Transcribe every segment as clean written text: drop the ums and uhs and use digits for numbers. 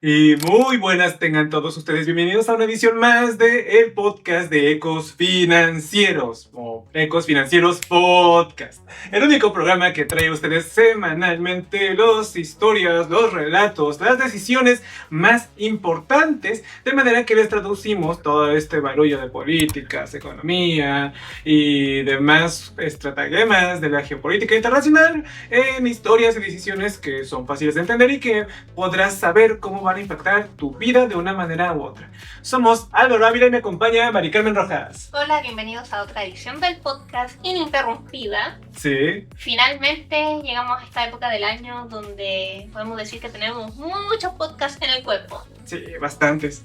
Y muy buenas tengan todos ustedes. Bienvenidos a una edición más de el podcast de Ecos Financieros o Ecos Financieros Podcast. El único programa que trae a ustedes semanalmente las historias, los relatos, las decisiones más importantes, de manera que les traducimos todo este barullo de políticas, economía y demás estratagemas de la geopolítica internacional en historias y decisiones que son fáciles de entender y que podrás saber cómo van a impactar tu vida de una manera u otra. Somos Álvaro Ávila y me acompaña Mari Carmen Rojas. Hola, bienvenidos a otra edición del podcast ininterrumpida. Sí. Finalmente llegamos a esta época del año donde podemos decir que tenemos muchos podcasts en el cuerpo. Sí, bastantes.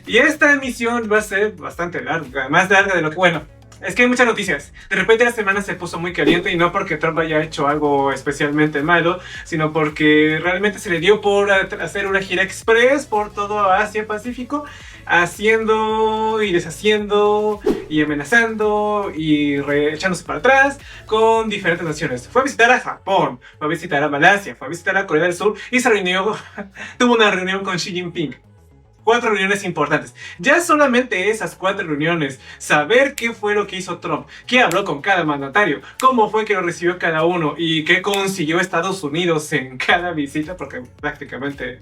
Y esta emisión va a ser bastante larga, más larga de lo que... Bueno, es que hay muchas noticias. De repente la semana se puso muy caliente y no porque Trump haya hecho algo especialmente malo, sino porque realmente se le dio por hacer una gira express por todo Asia-Pacífico, haciendo y deshaciendo y amenazando y echándose para atrás con diferentes naciones. Fue a visitar a Japón, fue a visitar a Malasia, fue a visitar a Corea del Sur y se reunió, tuvo una reunión con Xi Jinping. 4 reuniones importantes. Ya solamente esas 4 reuniones, saber qué fue lo que hizo Trump, qué habló con cada mandatario, cómo fue que lo recibió cada uno y qué consiguió Estados Unidos en cada visita, porque prácticamente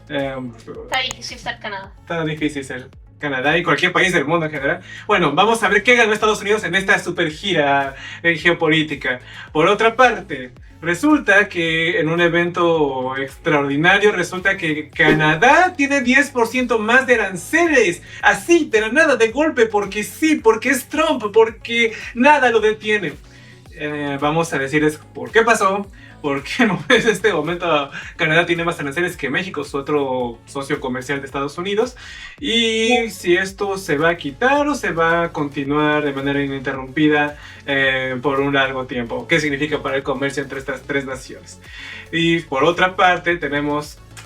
Está difícil ser Canadá. está difícil ser Canadá y cualquier país del mundo en general. Bueno, vamos a ver qué ganó Estados Unidos en esta super gira geopolítica. Por otra parte, resulta que en un evento extraordinario, resulta que Canadá tiene 10% más de aranceles. Así, de la nada, de golpe, porque sí, porque es Trump, porque nada lo detiene. Vamos a decirles por qué pasó. Porque en este momento Canadá tiene más aranceles que México, su otro socio comercial de Estados Unidos. Y si esto se va a quitar o se va a continuar de manera ininterrumpida por un largo tiempo. ¿Qué significa para el comercio entre estas 3 naciones? Y por otra parte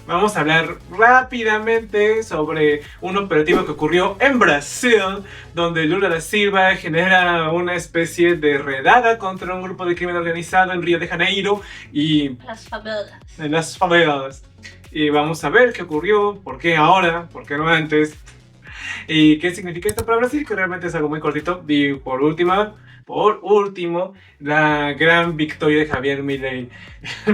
vamos a hablar rápidamente sobre un operativo que ocurrió en Brasil, donde Lula da Silva genera una especie de redada contra un grupo de crimen organizado en Río de Janeiro y Las favelas. en las favelas. Y vamos a ver qué ocurrió, por qué ahora, por qué no antes, y qué significa esto para Brasil, que realmente es algo muy cortito. Y por último, la gran victoria de Javier Milei.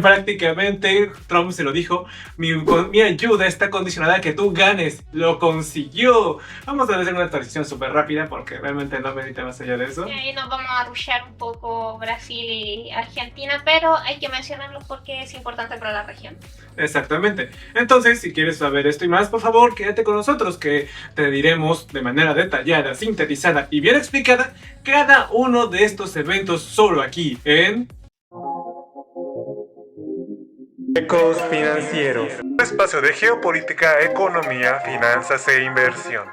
Prácticamente Trump se lo dijo, mi ayuda está condicionada a que tú ganes. Lo consiguió. Vamos a hacer una transición súper rápida porque realmente no medita más allá de eso. Y ahí nos vamos a rushear un poco Brasil y Argentina, pero hay que mencionarlos porque es importante para la región. Exactamente. Entonces, si quieres saber esto y más, por favor, quédate con nosotros, que te diremos de manera detallada, sintetizada y bien explicada cada uno de estos eventos solo aquí en Ecos Financieros. Un espacio de geopolítica, economía, finanzas e inversión.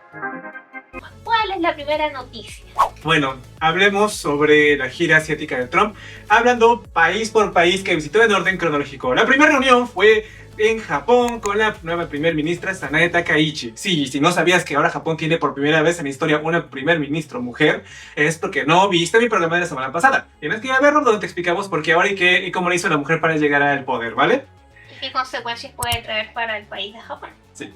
¿Cuál es la primera noticia? Bueno, hablemos sobre la gira asiática de Trump, hablando país por país que visitó en orden cronológico. La primera reunión fue en Japón con la nueva primer ministra Sanae Takaichi. Sí, si no sabías que ahora Japón tiene por primera vez en la historia una primer ministro mujer, es porque no viste mi programa de la semana pasada. Tienes que ir a verlo donde te explicamos por qué ahora y cómo le hizo la mujer para llegar al poder, ¿vale? ¿Y qué consecuencias puede traer para el país de Japón? Sí.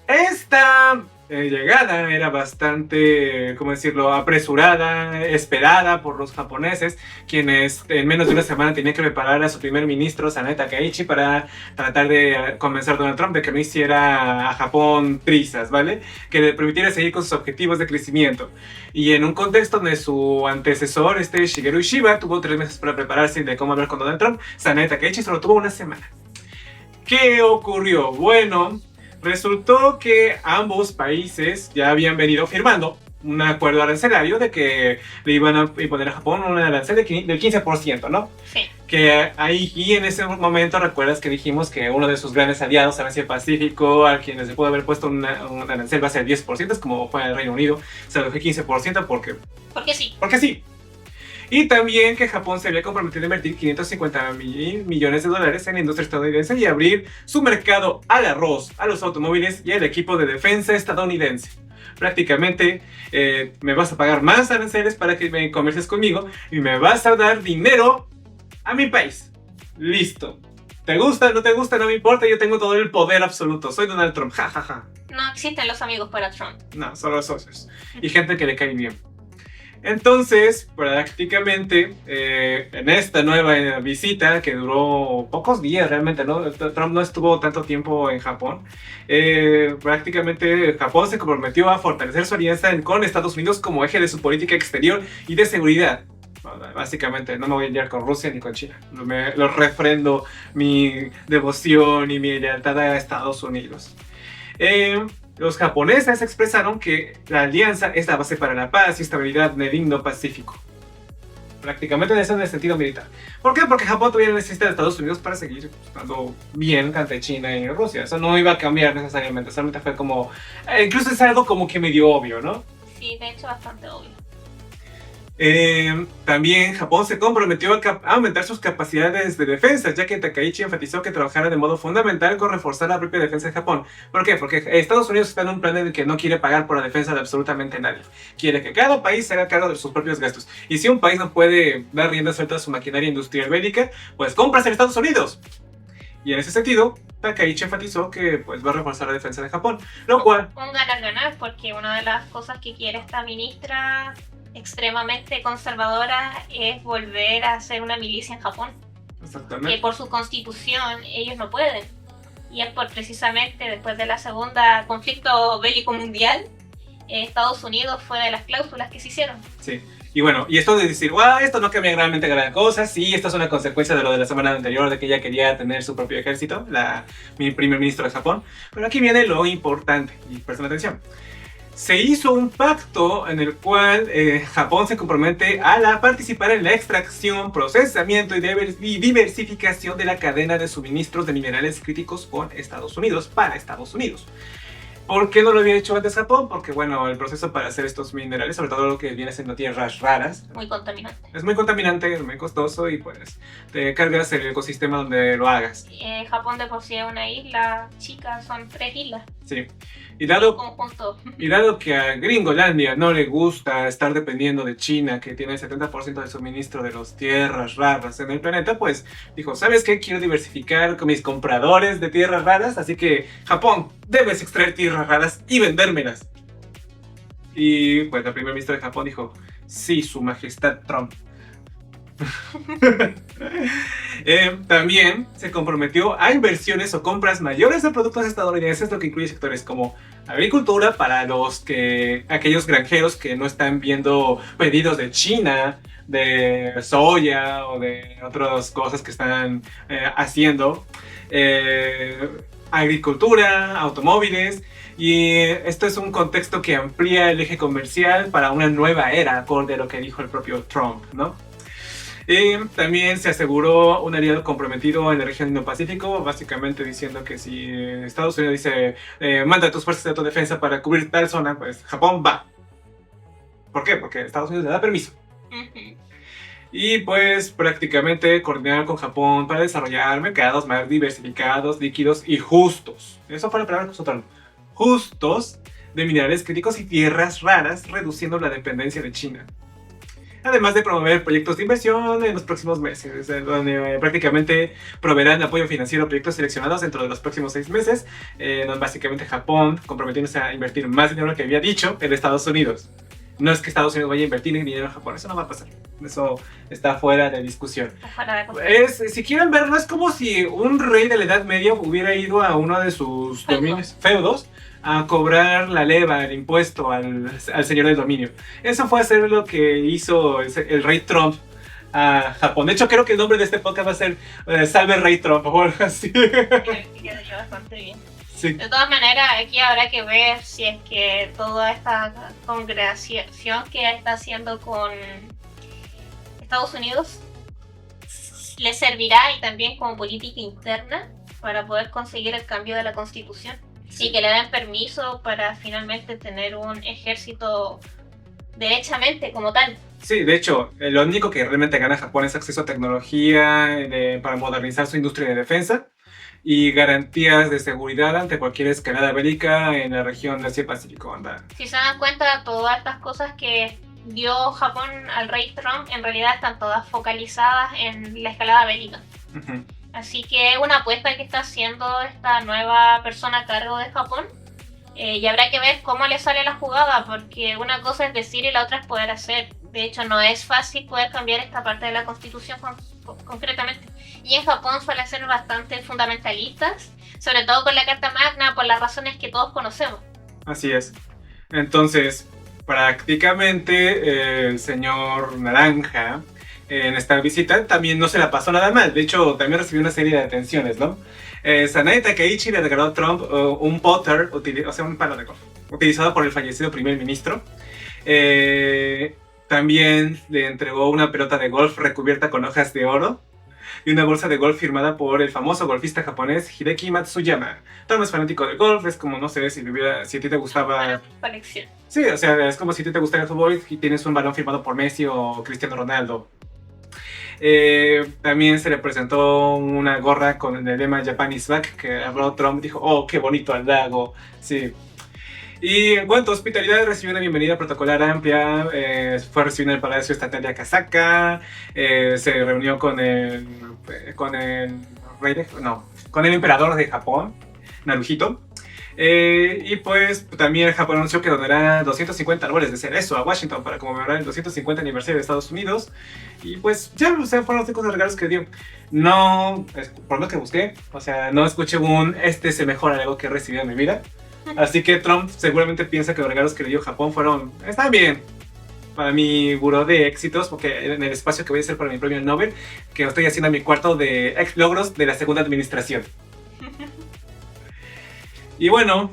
Esta llegada era bastante, ¿cómo decirlo?, apresurada, esperada por los japoneses, quienes en menos de una semana tenían que preparar a su primer ministro, Sanae Takaichi, para tratar de convencer a Donald Trump de que no hiciera a Japón trizas, ¿vale? Que le permitiera seguir con sus objetivos de crecimiento. Y en un contexto donde su antecesor, Shigeru Ishiba, tuvo 3 meses para prepararse de cómo hablar con Donald Trump, Sanae Takaichi solo tuvo una semana. ¿Qué ocurrió? Bueno, resultó que ambos países ya habían venido firmando un acuerdo arancelario de que le iban a imponer a Japón un arancel del 15%, ¿no? Sí. Que ahí, y en ese momento recuerdas que dijimos que uno de sus grandes aliados, Asia Pacífico, a quienes se pudo haber puesto un arancel va a ser 10%, es como fue el Reino Unido, se lo dejó 15% porque sí. Porque sí. Y también que Japón se había comprometido a invertir 550 mil millones de dólares en la industria estadounidense y abrir su mercado al arroz, a los automóviles y al equipo de defensa estadounidense. Prácticamente me vas a pagar más aranceles para que me comercies conmigo y me vas a dar dinero a mi país. Listo. ¿Te gusta? ¿No te gusta? No me importa, yo tengo todo el poder absoluto. Soy Donald Trump, jajaja. Ja, ja. No existen los amigos para Trump. No, solo socios. Y gente que le cae bien. Entonces, prácticamente, en esta nueva visita, que duró pocos días realmente, ¿no? Trump no estuvo tanto tiempo en Japón. Prácticamente Japón se comprometió a fortalecer su alianza con Estados Unidos como eje de su política exterior y de seguridad. Básicamente, no me voy a liar con Rusia ni con China. Lo refrendo mi devoción y mi lealtad a Estados Unidos. Los japoneses expresaron que la alianza es la base para la paz y estabilidad en el Indo-Pacífico. Prácticamente en el sentido militar. ¿Por qué? Porque Japón todavía necesita de Estados Unidos para seguir estando bien ante China y Rusia. Eso no iba a cambiar necesariamente. Solamente fue como... incluso es algo como que medio obvio, ¿no? Sí, de hecho bastante obvio. También Japón se comprometió a aumentar sus capacidades de defensa, ya que Takaichi enfatizó que trabajara de modo fundamental con reforzar la propia defensa de Japón. ¿Por qué? Porque Estados Unidos está en un plan en el que no quiere pagar por la defensa de absolutamente nadie. Quiere que cada país se haga cargo de sus propios gastos. Y si un país no puede dar rienda suelta a su maquinaria industrial bélica, pues compras en Estados Unidos. Y en ese sentido, Takaichi enfatizó que pues, va a reforzar la defensa de Japón. Lo cual... Un ganar-ganar, porque una de las cosas que quiere esta ministra extremadamente conservadora es volver a ser una milicia en Japón. Exactamente. Que por su constitución ellos no pueden. Y es por precisamente después de la segunda conflicto bélico mundial, Estados Unidos fue de las cláusulas que se hicieron. Sí. Y bueno, y esto de decir, wow, esto no cambia realmente gran cosa, sí, esto es una consecuencia de lo de la semana anterior, de que ella quería tener su propio ejército, mi primer ministro de Japón. Pero aquí viene lo importante, y presten atención. Se hizo un pacto en el cual Japón se compromete a participar en la extracción, procesamiento y diversificación de la cadena de suministros de minerales críticos con Estados Unidos, para Estados Unidos. ¿Por qué no lo había hecho antes Japón? Porque, bueno, el proceso para hacer estos minerales, sobre todo lo que viene siendo tierras raras, muy contaminante. Es muy contaminante, es muy costoso y pues te cargas el ecosistema donde lo hagas. Japón de por sí es una isla chica, son 3 islas. Sí. Y dado que a Gringolandia no le gusta estar dependiendo de China, que tiene el 70% del suministro de las tierras raras en el planeta, pues dijo, ¿sabes qué? Quiero diversificar con mis compradores de tierras raras, así que Japón, debes extraer tierras raras y vendérmelas. Y pues la primera ministra de Japón dijo, sí, su majestad Trump. También se comprometió a inversiones o compras mayores de productos estadounidenses, lo que incluye sectores como agricultura para aquellos granjeros que no están viendo pedidos de China, de soya o de otras cosas que están haciendo, agricultura, automóviles. Y esto es un contexto que amplía el eje comercial para una nueva era, acorde a lo que dijo el propio Trump, ¿no? También se aseguró un aliado comprometido en la región Indo-Pacífico, básicamente diciendo que si Estados Unidos dice manda tus fuerzas de autodefensa para cubrir tal zona, pues Japón va. ¿Por qué? Porque Estados Unidos le da permiso. Y pues prácticamente coordinar con Japón para desarrollar mercados más diversificados, líquidos y justos. Eso fue la palabra que usaron. Justos de minerales críticos y tierras raras, reduciendo la dependencia de China. Además de promover proyectos de inversión en los próximos meses, donde prácticamente proveerán apoyo financiero a proyectos seleccionados dentro de los próximos 6 meses, donde básicamente Japón comprometiéndose a invertir más dinero que había dicho en Estados Unidos. No es que Estados Unidos vaya a invertir en dinero en Japón, eso no va a pasar. Eso está fuera de discusión. Si quieren verlo, es como si un rey de la Edad Media hubiera ido a uno de sus dominios feudos a cobrar la leva, el impuesto al señor del dominio. Eso fue hacer lo que hizo el rey Trump a Japón. De hecho, creo que el nombre de este podcast va a ser Salve Rey Trump o algo así. Quedaría bastante bien. Sí. De todas maneras, aquí habrá que ver si es que toda esta congregación que está haciendo con Estados Unidos le servirá y también como política interna para poder conseguir el cambio de la constitución. Sí, que le den permiso para finalmente tener un ejército derechamente como tal. Sí, de hecho, lo único que realmente gana Japón es acceso a tecnología para modernizar su industria de defensa y garantías de seguridad ante cualquier escalada bélica en la región del Asia-Pacífico. Si se dan cuenta, todas estas cosas que dio Japón al rey Trump en realidad están todas focalizadas en la escalada bélica. Así que es una apuesta que está haciendo esta nueva persona a cargo de Japón. Y habrá que ver cómo le sale la jugada, porque una cosa es decir y la otra es poder hacer. De hecho, no es fácil poder cambiar esta parte de la Constitución concretamente. Y en Japón suelen ser bastante fundamentalistas, sobre todo con la Carta Magna, por las razones que todos conocemos. Así es. Entonces, prácticamente el señor Naranja en esta visita también no se la pasó nada mal. De hecho, también recibió una serie de atenciones, ¿no? Sanae Takaichi le regaló a Trump un putter, o sea, un palo de golf, utilizado por el fallecido primer ministro. También le entregó una pelota de golf recubierta con hojas de oro y una bolsa de golf firmada por el famoso golfista japonés Hideki Matsuyama. Trump es fanático del golf, es como, no sé, si a ti te gustaba... Colección. Sí, o sea, es como si a ti te gustara el fútbol y tienes un balón firmado por Messi o Cristiano Ronaldo. También se le presentó una gorra con el lema Japan is back, que habló Trump, dijo, oh, qué bonito halago, sí. Y en cuanto a hospitalidad, recibió una bienvenida protocolar amplia, fue recibido en el Palacio Estatal de Akasaka, se reunió con el emperador de Japón, Naruhito. Y pues también Japón anunció que donará 250 árboles de cerezo a Washington para conmemorar el 250 aniversario de Estados Unidos. Y pues ya, o sea, fueron los tipos de regalos que dio. No, por lo que busqué, o sea, no escuché este es el mejor algo que he recibido en mi vida. Así que Trump seguramente piensa que los regalos que le dio Japón están bien para mi buró de éxitos, porque en el espacio que voy a hacer para mi premio Nobel, que estoy haciendo en mi cuarto de logros de la segunda administración. Y bueno,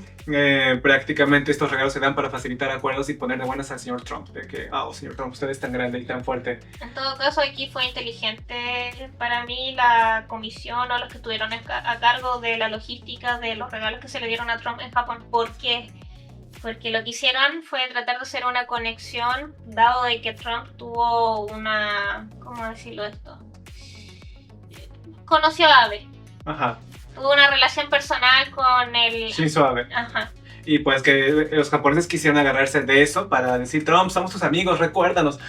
prácticamente estos regalos se dan para facilitar acuerdos y poner de buenas al señor Trump, de que, señor Trump, usted es tan grande y tan fuerte. En todo caso, aquí fue inteligente para mí la comisión o los que estuvieron a cargo de la logística de los regalos que se le dieron a Trump en Japón. ¿Por qué? Porque lo que hicieron fue tratar de hacer una conexión, dado de que Trump tuvo ¿cómo decirlo esto? Conoció a Abe. Ajá. Tuvo una relación personal con el... Shinzo Abe. Ajá. Y pues que los japoneses quisieron agarrarse de eso para decir, Trump, somos tus amigos, recuérdanos.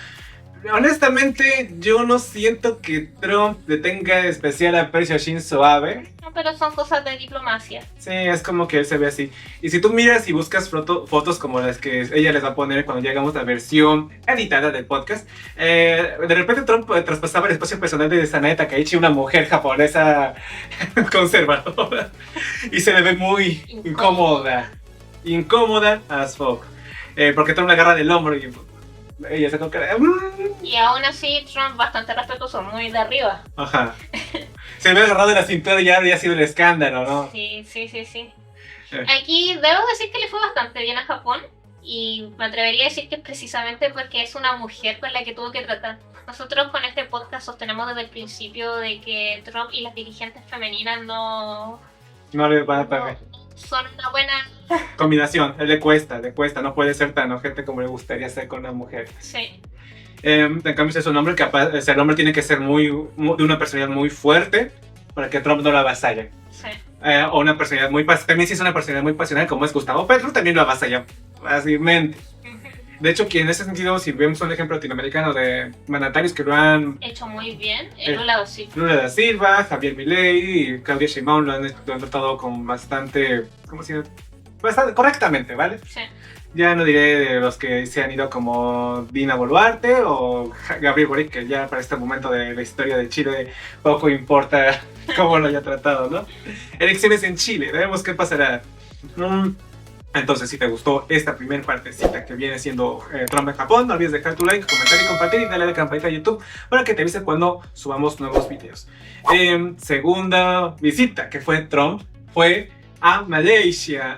Honestamente, yo no siento que Trump le tenga especial aprecio a Shinzo Abe. No, pero son cosas de diplomacia. Sí, es como que él se ve así. Y si tú miras y buscas fotos como las que ella les va a poner cuando llegamos a la versión editada del podcast, de repente Trump traspasaba el espacio personal de Sanae Takaichi, una mujer japonesa conservadora. Y se le ve muy incómoda as fuck. Porque Trump la agarra del hombro y ella se toca. Y aún así Trump bastante respetuoso, muy de arriba. Ajá. Se ve agarrado de la cintura y ya había sido el escándalo, ¿no? Sí. Aquí debo decir que le fue bastante bien a Japón. Y me atrevería a decir que es precisamente porque es una mujer con la que tuvo que tratar. Nosotros con este podcast sostenemos desde el principio de que Trump y las dirigentes femeninas no le van a pagar. Son una buena combinación. Le cuesta, no puede ser tan ojete como le gustaría ser con una mujer. Sí. En cambio es un hombre capaz, o sea, el hombre tiene que ser de una personalidad muy fuerte para que Trump no lo avasalle. Sí. O una personalidad también si es una personalidad muy pasional como es Gustavo Petro, también lo avasalla fácilmente. De hecho, que en ese sentido, si vemos un ejemplo latinoamericano de mandatarios que lo han hecho muy bien, Lula da Silva, Javier Milei y Claudia Sheinbaum lo han tratado con bastante correctamente, ¿vale? Sí. Ya no diré de los que se han ido como Dina Boluarte o Gabriel Boric, que ya para este momento de la historia de Chile poco importa cómo lo haya tratado, ¿no? Elecciones en Chile, veremos qué pasará. Entonces, si te gustó esta primera partecita que viene siendo Trump en Japón, no olvides dejar tu like, comentar y compartir y darle a la campanita de YouTube para que te avise cuando subamos nuevos videos. Segunda visita que fue Trump fue a Malasia.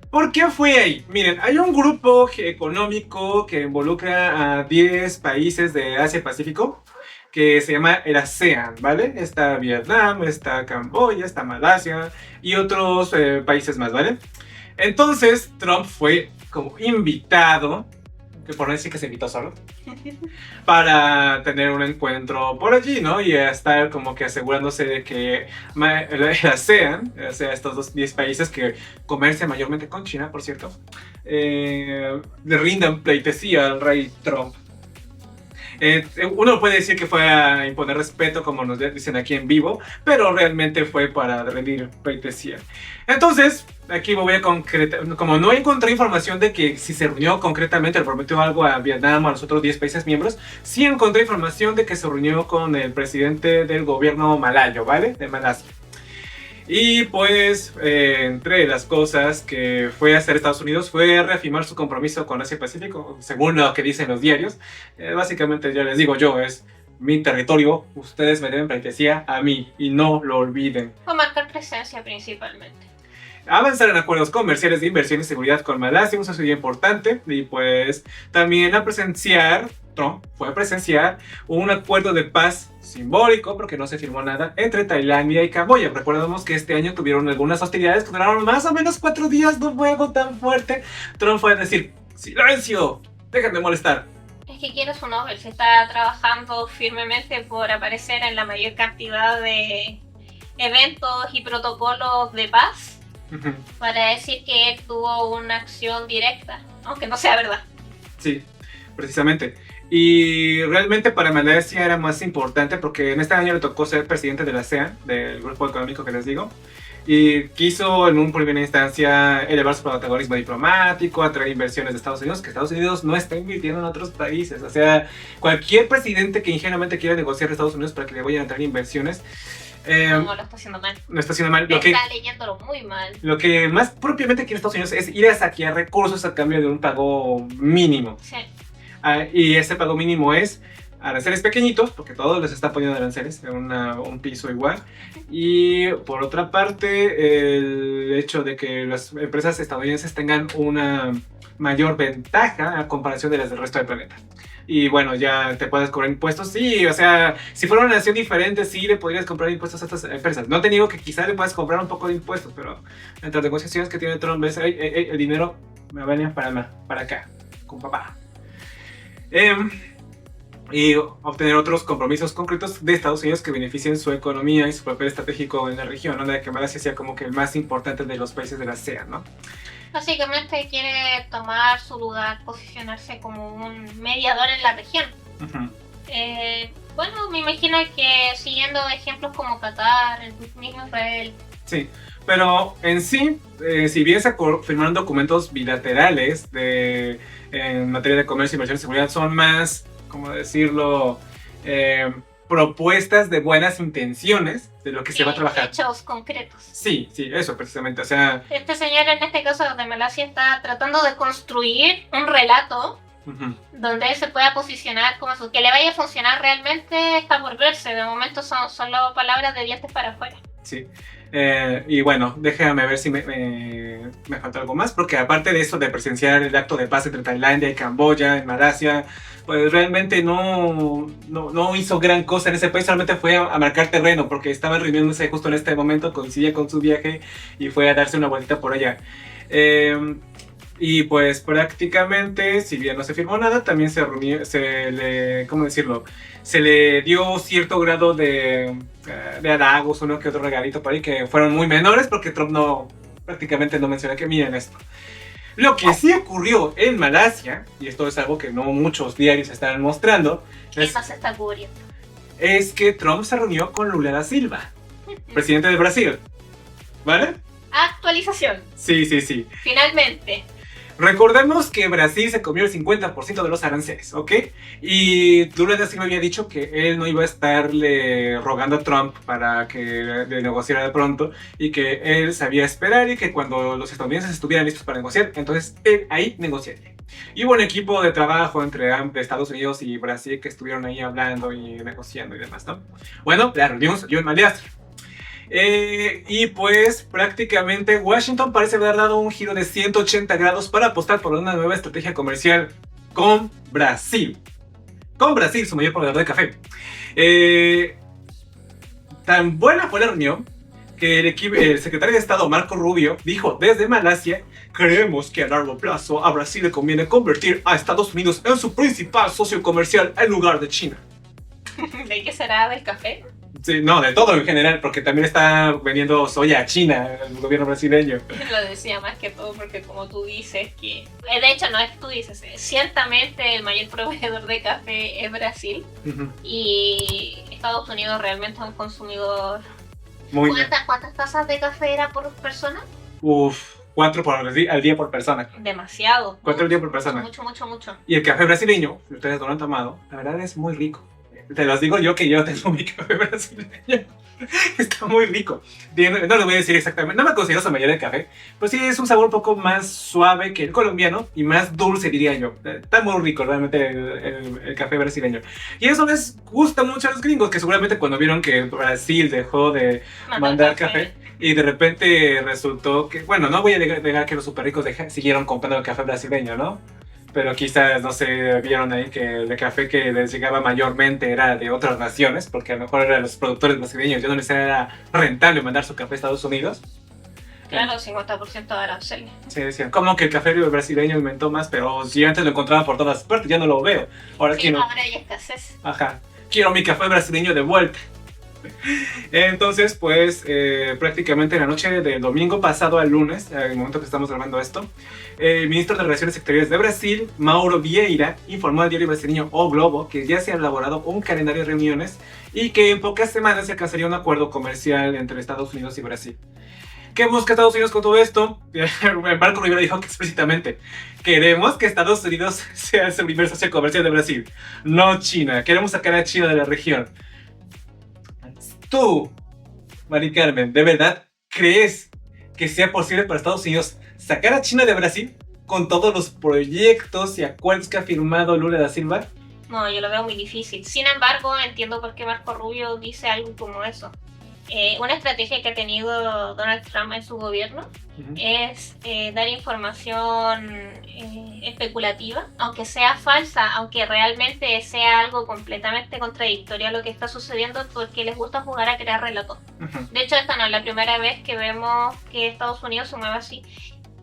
¿Por qué fue ahí? Miren, hay un grupo económico que involucra a 10 países de Asia-Pacífico que se llama el ASEAN, ¿vale? Está Vietnam, está Camboya, está Malasia y otros países más, ¿vale? Entonces, Trump fue como invitado, que por no decir que se invitó solo, para tener un encuentro por allí, ¿no? Y estar como que asegurándose de que el ASEAN, o sea, estos 10 países que comercian mayormente con China, por cierto, le rindan pleitesía al rey Trump. Uno puede decir que fue a imponer respeto, como nos dicen aquí en vivo, pero realmente fue para rendir pleitesía. Entonces, aquí me voy a concretar. Como no encontré información de que si se reunió concretamente, le prometió algo a Vietnam o a los otros 10 países miembros, sí encontré información de que se reunió con el presidente del gobierno malayo, ¿vale? De Malasia. Y pues, entre las cosas que fue a hacer Estados Unidos fue reafirmar su compromiso con Asia-Pacífico, según lo que dicen los diarios. Básicamente, ya les digo yo, es mi territorio, ustedes me deben pleitesía a mí, y no lo olviden. O marcar presencia principalmente. Avanzar en acuerdos comerciales de inversión y seguridad con Malasia, un socio importante, y pues también Trump fue a presenciar un acuerdo de paz simbólico, porque no se firmó nada, entre Tailandia y Camboya. Recordemos que este año tuvieron algunas hostilidades que duraron más o menos 4 días, no fuego tan fuerte. Trump fue a decir, ¡silencio! ¡Dejen de molestar! Es que quieres o no, él se está trabajando firmemente por aparecer en la mayor cantidad de eventos y protocolos de paz para decir que él tuvo una acción directa, aunque no sea verdad. Sí, precisamente. Y realmente para Malasia era más importante porque en este año le tocó ser presidente de la ASEAN, del grupo económico que les digo, y quiso en una primera instancia elevar su protagonismo diplomático, atraer inversiones de Estados Unidos, que Estados Unidos no está invirtiendo en otros países. O sea, cualquier presidente que ingenuamente quiera negociar a Estados Unidos para que le vayan a traer inversiones, no, lo está haciendo mal. Lo está haciendo mal. Está leyéndolo muy mal. Lo que más propiamente quiere Estados Unidos es ir a saquear recursos a cambio de un pago mínimo. Sí. Y ese pago mínimo es aranceles pequeñitos, porque todos les están poniendo aranceles en un piso igual. Y por otra parte, el hecho de que las empresas estadounidenses tengan una mayor ventaja a comparación de las del resto del planeta. Y bueno, ya te puedes cobrar impuestos. Sí, o sea, si fuera una nación diferente, sí le podrías comprar impuestos a estas empresas. No te digo que quizás le puedas comprar un poco de impuestos, pero entre las negociaciones que tiene Trump es, el dinero me va a venir para acá, con papá. Y obtener otros compromisos concretos de Estados Unidos que beneficien su economía y su papel estratégico en la región, ¿no? De que Malasia sea como que el más importante de los países de la ASEAN, ¿no? Básicamente quiere tomar su lugar, posicionarse como un mediador en la región. Bueno, me imagino que siguiendo ejemplos como Qatar, el mismo Israel. Sí, pero en sí, si bien se firmaron documentos bilaterales en materia de comercio, inversión y seguridad, son más, ¿cómo decirlo?, propuestas de buenas intenciones de lo que se va a trabajar. Hechos concretos. Sí, eso precisamente, o sea... Este señor en este caso de Malasia está tratando de construir un relato donde él se pueda posicionar como que le vaya a funcionar realmente está por verse. De momento son solo palabras de dientes para afuera. Sí. Y bueno, déjame ver si me falta algo más, porque aparte de eso de presenciar el acto de paz entre Tailandia y Camboya, en Malasia, pues realmente no hizo gran cosa en ese país, solamente fue a marcar terreno, porque estaba reuniéndose justo en este momento, coincidía con su viaje y fue a darse una vueltita por allá. Y pues prácticamente, si bien no se firmó nada, también se le dio cierto grado de halagos, uno que otro regalito por ahí, que fueron muy menores porque Trump prácticamente no menciona que miren esto. Lo que sí ocurrió en Malasia, y esto es algo que no muchos diarios están mostrando, ¿Qué más está cubriendo? Es que Trump se reunió con Lula da Silva, presidente de Brasil, ¿vale? Actualización. Sí. Finalmente. Recordemos que Brasil se comió el 50% de los aranceles, ¿ok? Y Lula da Silva había dicho que él no iba a estarle rogando a Trump para que le negociara de pronto y que él sabía esperar y que cuando los estadounidenses estuvieran listos para negociar, entonces él ahí negociaría. Y hubo un equipo de trabajo entre Estados Unidos y Brasil que estuvieron ahí hablando y negociando y demás, ¿no? Bueno, la reunión salió en Malasia. Y pues prácticamente Washington parece haber dado un giro de 180 grados para apostar por una nueva estrategia comercial con Brasil. Con Brasil, su mayor proveedor de café. Tan buena fue la reunión que el secretario de Estado Marco Rubio dijo desde Malasia: creemos que a largo plazo a Brasil le conviene convertir a Estados Unidos en su principal socio comercial en lugar de China. ¿De qué será? ¿Del café? Sí, no, de todo en general, porque también está vendiendo soya a China, el gobierno brasileño. Lo decía más que todo porque como tú dices que... De hecho, no es que tú dices, ciertamente el mayor proveedor de café es Brasil. Y Estados Unidos realmente es un consumidor... ¿Cuántas tazas de café era por persona? 4 al día por persona. Demasiado. 4 al día por persona. Mucho. Y el café brasileño, si ustedes no lo han tomado, la verdad es muy rico. Te los digo yo que yo tengo mi café brasileño. Está muy rico. No les voy a decir exactamente, no me considero sommelier de café, pero sí es un sabor un poco más suave que el colombiano y más dulce, diría yo. Está muy rico realmente el café brasileño. Y eso les gusta mucho a los gringos, que seguramente cuando vieron que Brasil dejó de mandar café y de repente resultó que, bueno, no voy a negar que los super ricos siguieron comprando el café brasileño, ¿no? Pero quizás, no sé, vieron ahí que el café que les llegaba mayormente era de otras naciones, porque a lo mejor eran los productores brasileños, ya no les era rentable mandar su café a Estados Unidos. Claro, 50% de aranceles. Sí, decían, ¿cómo que el café brasileño inventó más? Pero si antes lo encontraba por todas partes, ya no lo veo. Ahora sí, no. Ahora hay escasez. Ajá, quiero mi café brasileño de vuelta. Entonces, pues, prácticamente la noche del domingo pasado al lunes, en el momento que estamos grabando esto, el ministro de Relaciones Exteriores de Brasil, Mauro Vieira, informó al diario brasileño O Globo que ya se ha elaborado un calendario de reuniones y que en pocas semanas se alcanzaría un acuerdo comercial entre Estados Unidos y Brasil. ¿Qué busca Estados Unidos con todo esto? Marco Rubio dijo que explícitamente: queremos que Estados Unidos sea el primer socio comercial de Brasil, no China. Queremos sacar a China de la región. Tú, Mari Carmen, ¿de verdad crees que sea posible para Estados Unidos sacar a China de Brasil con todos los proyectos y acuerdos que ha firmado Lula da Silva? No, yo lo veo muy difícil. Sin embargo, entiendo por qué Marco Rubio dice algo como eso. Una estrategia que ha tenido Donald Trump en su gobierno es dar información especulativa, aunque sea falsa, aunque realmente sea algo completamente contradictorio a lo que está sucediendo, porque les gusta jugar a crear relatos. De hecho, esta no es la primera vez que vemos que Estados Unidos se mueve así.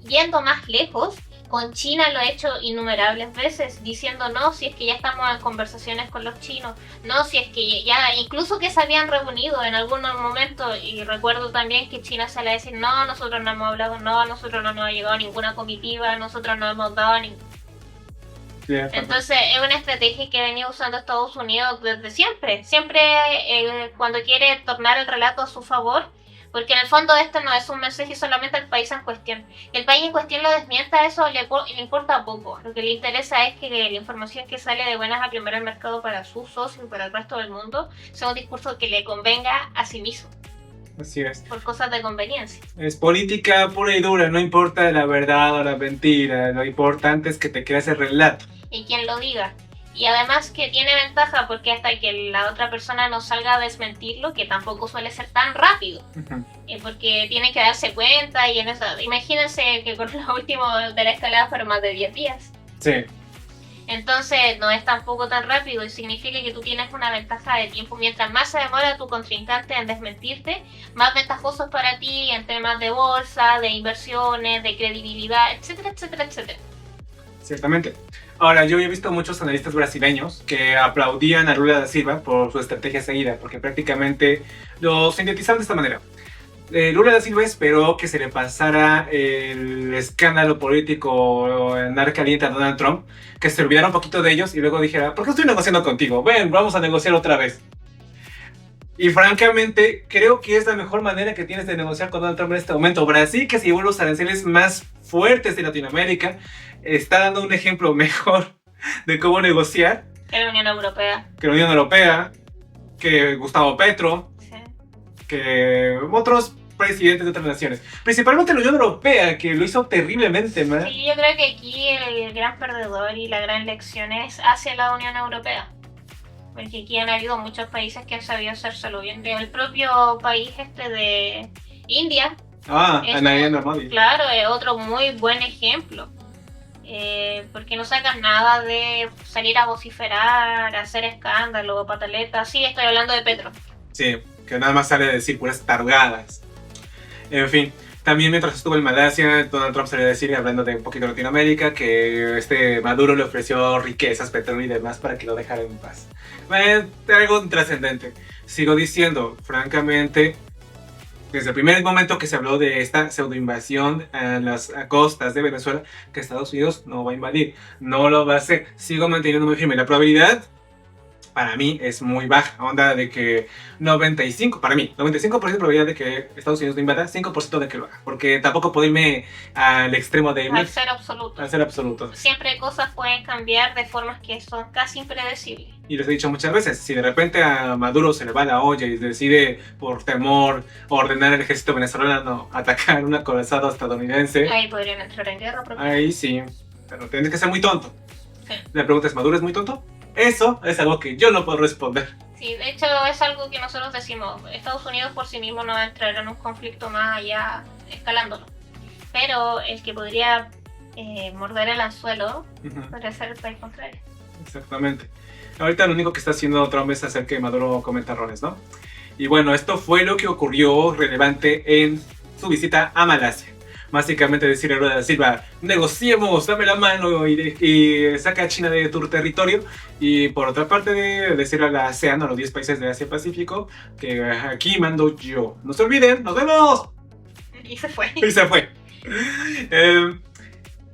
Yendo más lejos, con China lo ha hecho innumerables veces, diciendo no, si es que ya estamos en conversaciones con los chinos, no, si es que ya, incluso que se habían reunido en algún momento, y recuerdo también que China sale a decir no, nosotros no hemos hablado, no, nosotros no nos ha llegado ninguna comitiva, nosotros no hemos dado ningún... Sí, entonces es una estrategia que ha venido usando Estados Unidos desde siempre, cuando quiere tornar el relato a su favor. Porque en el fondo esto no es un mensaje solamente al país en cuestión. El país en cuestión lo desmienta, eso le importa poco. Lo que le interesa es que la información que sale de buenas a primero al mercado para sus socios y para el resto del mundo sea un discurso que le convenga a sí mismo. Así es. Por cosas de conveniencia. Es política pura y dura, no importa la verdad o la mentira. Lo importante es que te creas el relato. Y quien lo diga. Y además que tiene ventaja porque hasta que la otra persona no salga a desmentirlo, que tampoco suele ser tan rápido, porque tiene que darse cuenta y en eso, imagínense que con lo último de la escalada fueron más de 10 días. Sí. Entonces no es tampoco tan rápido y significa que tú tienes una ventaja de tiempo. Mientras más se demora tu contrincante en desmentirte, más ventajoso es para ti en temas de bolsa, de inversiones, de credibilidad, etcétera, etcétera, etcétera. Ciertamente. Ahora, yo he visto muchos analistas brasileños que aplaudían a Lula da Silva por su estrategia seguida, porque prácticamente lo sintetizaron de esta manera. Lula da Silva esperó que se le pasara el escándalo político andar caliente a Donald Trump, que se olvidara un poquito de ellos y luego dijera: ¿por qué estoy negociando contigo? Ven, vamos a negociar otra vez. Y francamente, creo que es la mejor manera que tienes de negociar con Donald Trump en este momento. Brasil, que se llevó los aranceles más fuertes de Latinoamérica, está dando un ejemplo mejor de cómo negociar. Que la Unión Europea. Que la Unión Europea, que Gustavo Petro, sí, que otros presidentes de otras naciones. Principalmente la Unión Europea, que lo hizo terriblemente mal. Sí, yo creo que aquí el gran perdedor y la gran lección es hacia la Unión Europea. Porque aquí han habido muchos países que han sabido hacérselo bien. El propio país de India. Narendra Modi. Claro, es otro muy buen ejemplo. Porque no sacan nada de salir a vociferar, a hacer escándalo, pataletas. Sí, estoy hablando de Petro. Sí, que nada más sale a decir puras tarugadas. En fin, también mientras estuvo en Malasia, Donald Trump salió a decir, hablando de un poquito de Latinoamérica, que Maduro le ofreció riquezas, petróleo y demás para que lo dejara en paz. Algo trascendente. Sigo diciendo, francamente, desde el primer momento que se habló de esta pseudoinvasión a las costas de Venezuela, que Estados Unidos no va a invadir, no lo va a hacer. Sigo manteniendo muy firme. La probabilidad, para mí, es muy baja. Onda de que 95%, para mí, 95% de probabilidad de que Estados Unidos no invada, 5% de que lo haga. Porque tampoco puedo irme al extremo de... Al ser absoluto. Al ser absoluto. Siempre cosas pueden cambiar de formas que son casi impredecibles. Y les he dicho muchas veces, si de repente a Maduro se le va la olla y decide por temor ordenar al ejército venezolano atacar un acorazado estadounidense... Ahí podrían entrar en guerra. Ahí sí, pero tienes que ser muy tonto. Sí. La pregunta es, ¿Maduro es muy tonto? Eso es algo que yo no puedo responder. Sí, de hecho es algo que nosotros decimos. Estados Unidos por sí mismo no va a entrar en un conflicto más allá escalándolo. Pero el que podría morder el anzuelo podría ser el país contrario. Exactamente. Ahorita lo único que está haciendo Trump es hacer que Maduro cometa errores, ¿no? Y bueno, esto fue lo que ocurrió relevante en su visita a Malasia. Básicamente decirle a Lula da Silva, negociemos, dame la mano y saca a China de tu territorio. Y por otra parte decirle a la ASEAN, a los 10 países de Asia-Pacífico, que aquí mando yo. No se olviden, ¡nos vemos! Y se fue. Y se fue.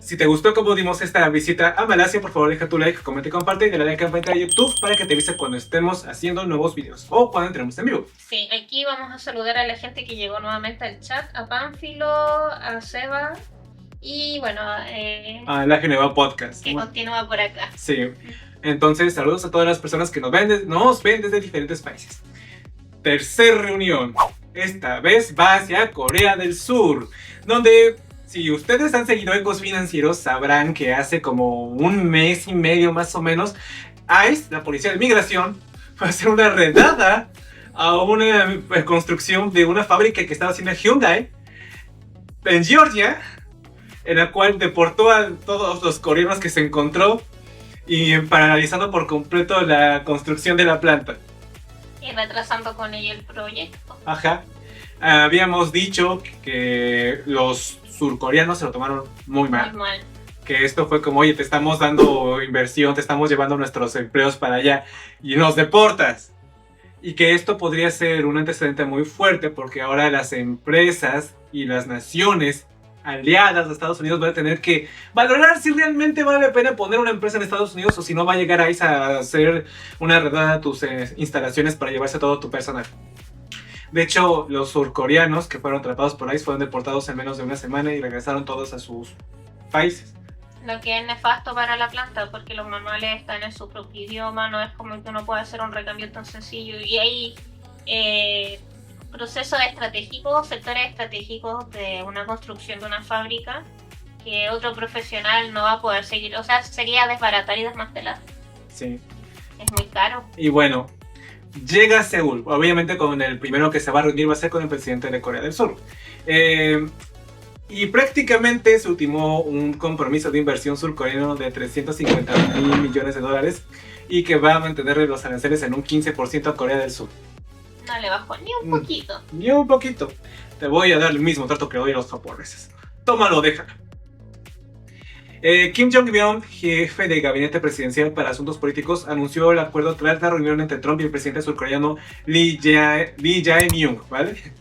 Si te gustó como dimos esta visita a Malasia, por favor deja tu like, comenta y comparte y dale a la campanita de YouTube para que te avise cuando estemos haciendo nuevos videos o cuando entremos en vivo. Sí, aquí vamos a saludar a la gente que llegó nuevamente al chat, a Pánfilo, a Seba y bueno, a la Geneva Podcast. Que continúa por acá. Sí, entonces saludos a todas las personas que nos ven desde diferentes países. Tercer reunión, esta vez va hacia Corea del Sur, donde... Si ustedes han seguido Ecos Financieros, sabrán que hace como un mes y medio más o menos, ICE, la Policía de Migración, fue a hacer una redada a una construcción de una fábrica que estaba haciendo Hyundai en Georgia, en la cual deportó a todos los coreanos que se encontró y paralizando por completo la construcción de la planta. Y retrasando con ello el proyecto. Ajá. Habíamos dicho que los surcoreanos se lo tomaron muy mal. Muy mal. Que esto fue como, oye, te estamos dando inversión, te estamos llevando nuestros empleos para allá y nos deportas. Y que esto podría ser un antecedente muy fuerte porque ahora las empresas y las naciones aliadas de Estados Unidos van a tener que valorar si realmente vale la pena poner una empresa en Estados Unidos o si no va a llegar a ICE a hacer una redada a tus instalaciones para llevarse todo tu personal. De hecho, los surcoreanos que fueron atrapados por ICE fueron deportados en menos de una semana y regresaron todos a sus países. Lo que es nefasto para la planta, porque los manuales están en su propio idioma, no es como que uno pueda hacer un recambio tan sencillo. Y hay procesos estratégicos, sectores estratégicos de una construcción de una fábrica que otro profesional no va a poder seguir. O sea, sería desbaratar y desmantelar. Sí. Es muy caro. Y bueno, llega a Seúl. Obviamente con el primero que se va a reunir va a ser con el presidente de Corea del Sur. Y prácticamente se ultimó un compromiso de inversión surcoreano de 350.000 millones de dólares y que va a mantener los aranceles en un 15% a Corea del Sur. No le bajó ni un poquito. Ni un poquito. Te voy a dar el mismo trato que doy a los japoneses. Tómalo, déjalo. Kim Jong-un, jefe de gabinete presidencial para asuntos políticos, anunció el acuerdo tras la reunión entre Trump y el presidente surcoreano Lee Jae-myung, ¿vale?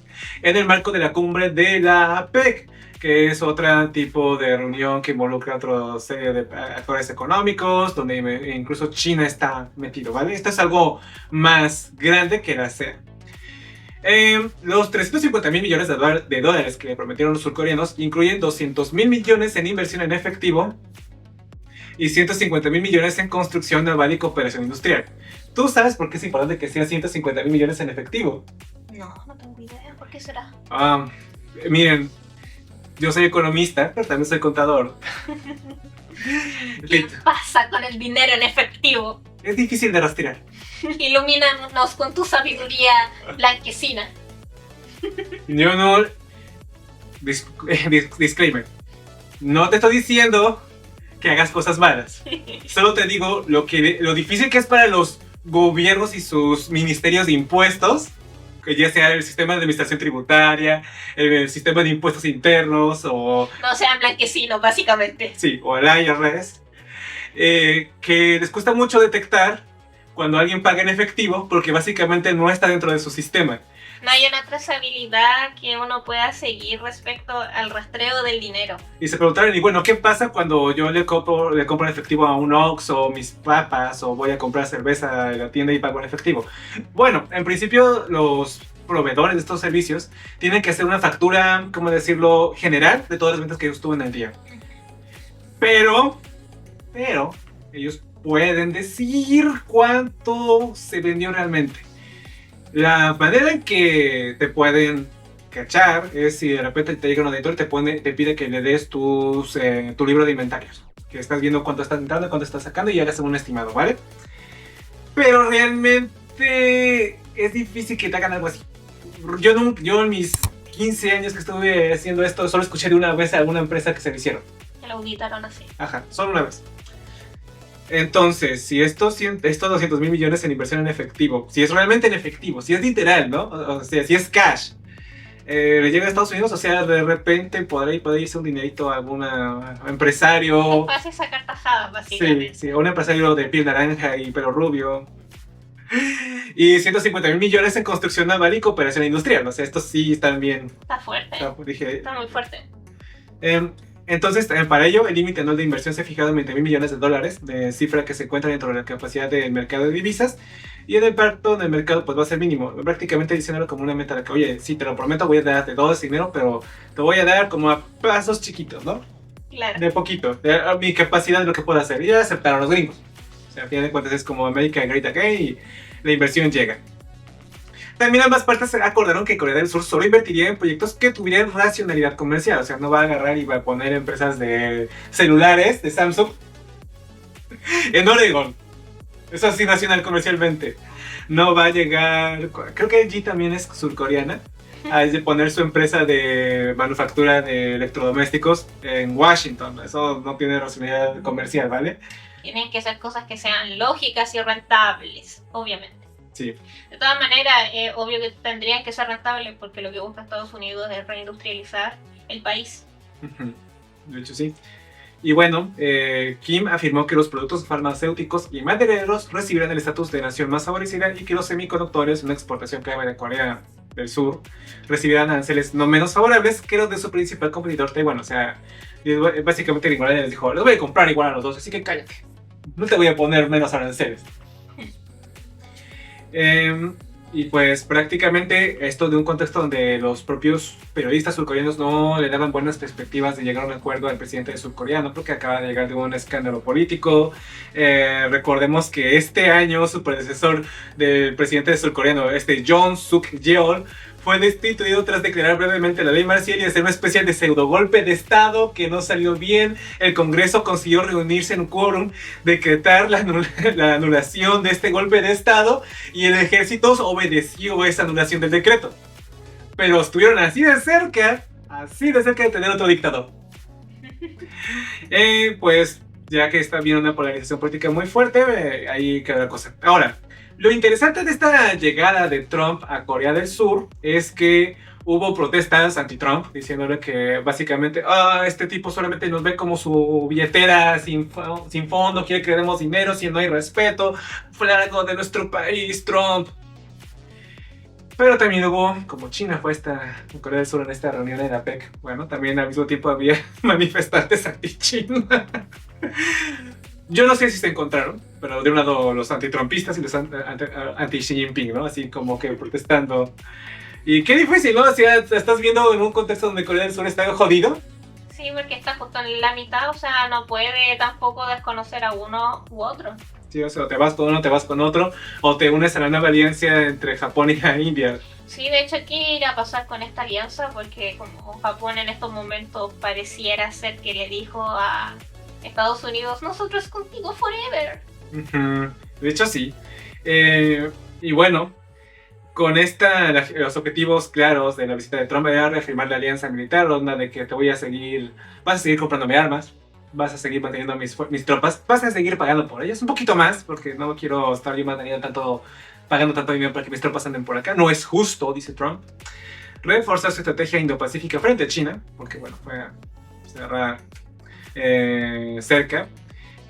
En el marco de la cumbre de la APEC, que es otro tipo de reunión que involucra otra serie de actores económicos, donde incluso China está metido, ¿vale? Esto es algo más grande que la ASEAN. Los 350.000 millones de dólares que le prometieron los surcoreanos incluyen 200.000 millones en inversión en efectivo y 150.000 millones en construcción naval y cooperación industrial. ¿Tú sabes por qué es importante que sean 150.000 millones en efectivo? No tengo idea. ¿Por qué será? Miren, yo soy economista, pero también soy contador. ¿Qué pasa con el dinero en efectivo? Es difícil de rastrear. Ilumínanos con tu sabiduría blanquecina. Yo no... Disclaimer. No te estoy diciendo que hagas cosas malas. Solo te digo lo difícil que es para los gobiernos y sus ministerios de impuestos, que ya sea el sistema de administración tributaria, el sistema de impuestos internos o... No sean blanquecinos, básicamente. Sí, o el IRS. Que les cuesta mucho detectar cuando alguien paga en efectivo, porque básicamente no está dentro de su sistema. No hay una trazabilidad que uno pueda seguir respecto al rastreo del dinero. Y se preguntaron, y bueno, ¿qué pasa cuando yo le compro en efectivo a un Oxxo mis papas, o voy a comprar cerveza en la tienda y pago en efectivo? Bueno, en principio los proveedores de estos servicios tienen que hacer una factura, ¿cómo decirlo?, general de todas las ventas que ellos tuvo en el día. Pero ellos pueden decir cuánto se vendió realmente. La manera en que te pueden cachar es si de repente te llega un auditor y te pide que le des tu libro de inventarios, que estás viendo cuánto estás entrando, cuánto estás sacando y hagas un estimado, ¿vale? Pero realmente es difícil que te hagan algo así. Yo en mis 15 años que estuve haciendo esto, solo escuché de una vez a alguna empresa que se lo hicieron. Que lo auditaron así. Ajá, solo una vez. Entonces, si estos 200 mil millones en inversión en efectivo, si es realmente en efectivo, si es literal, ¿no? O sea, si es cash, le llega a Estados Unidos, o sea, de repente podrá irse un dinerito a algún empresario. Es fácil sacar tajadas, básicamente. Sí, un empresario de piel naranja y pelo rubio. Y 150 mil millones en construcción naval y cooperación industrial. O sea, estos sí están bien. Está fuerte. Está muy fuerte. Entonces, para ello, el límite anual de inversión se ha fijado en 20 mil millones de dólares, de cifra que se encuentra dentro de la capacidad del mercado de divisas, y el impacto en el mercado pues va a ser mínimo, prácticamente diciéndolo como una meta de que, oye, sí, te lo prometo, voy a darte todo ese dinero, pero te voy a dar como a pasos chiquitos, ¿no? Claro. De poquito, de mi capacidad de lo que puedo hacer, y ya aceptaron los gringos. O sea, a fin de cuentas es como America Great Again y la inversión llega. También ambas partes acordaron que Corea del Sur solo invertiría en proyectos que tuvieran racionalidad comercial. O sea, no va a agarrar y va a poner empresas de celulares de Samsung en Oregon. Eso sí, nacional comercialmente. No va a llegar... Creo que LG también es surcoreana. A poner su empresa de manufactura de electrodomésticos en Washington. Eso no tiene racionalidad comercial, ¿vale? Tienen que ser cosas que sean lógicas y rentables, obviamente. Sí. De todas maneras, obvio que tendrían que ser rentables porque lo que busca Estados Unidos es reindustrializar el país. De hecho, sí. Y bueno, Kim afirmó que los productos farmacéuticos y madereros recibirán el estatus de nación más favorecida y que los semiconductores, una exportación clave de Corea del Sur, recibirán aranceles no menos favorables que los de su principal competidor Taiwán. O sea, básicamente Nicolás les dijo, los voy a comprar igual a los dos, así que cállate. No te voy a poner menos aranceles. Y pues prácticamente esto de un contexto donde los propios periodistas surcoreanos no le daban buenas perspectivas de llegar a un acuerdo al presidente surcoreano porque acaba de llegar de un escándalo político. Recordemos que este año su predecesor del presidente surcoreano, Yoon Suk Yeol, fue destituido tras declarar brevemente la ley marcial y hacer una especie de pseudo golpe de estado que no salió bien. El Congreso consiguió reunirse en un quórum, decretar la anulación de este golpe de estado y el ejército obedeció esa anulación del decreto. Pero estuvieron así de cerca de tener otro dictador. Pues ya que está viendo una polarización política muy fuerte, ahí queda la cosa. Ahora, lo interesante de esta llegada de Trump a Corea del Sur es que hubo protestas anti-Trump diciéndole que básicamente este tipo solamente nos ve como su billetera sin fondo, quiere que le demos dinero si no hay respeto, fuera algo de nuestro país, Trump. Pero también hubo, como China fue en Corea del Sur en esta reunión de la APEC, bueno, también al mismo tiempo había manifestantes anti-China. Yo no sé si se encontraron, pero de un lado los antitrumpistas y los anti-Xi Jinping, ¿no? Así como que protestando. Y qué difícil, ¿no? O sea, estás viendo en un contexto donde Corea del Sur está jodido. Sí, porque está justo en la mitad, o sea, no puede tampoco desconocer a uno u otro. Sí, o sea, o te vas con uno, te vas con otro, o te unes a la nueva alianza entre Japón y la India. Sí, de hecho, ¿qué irá a pasar con esta alianza? Porque como Japón en estos momentos pareciera ser que le dijo a Estados Unidos, nosotros contigo forever. De hecho, sí. Y bueno, con los objetivos claros de la visita de Trump era reafirmar la alianza militar, onda de que vas a seguir comprándome armas, vas a seguir manteniendo mis tropas, vas a seguir pagando por ellas un poquito más, porque no quiero estar yo pagando tanto dinero para que mis tropas anden por acá. No es justo, dice Trump. Reforzar su estrategia indo-pacífica frente a China, porque bueno, fue cerrar cerca.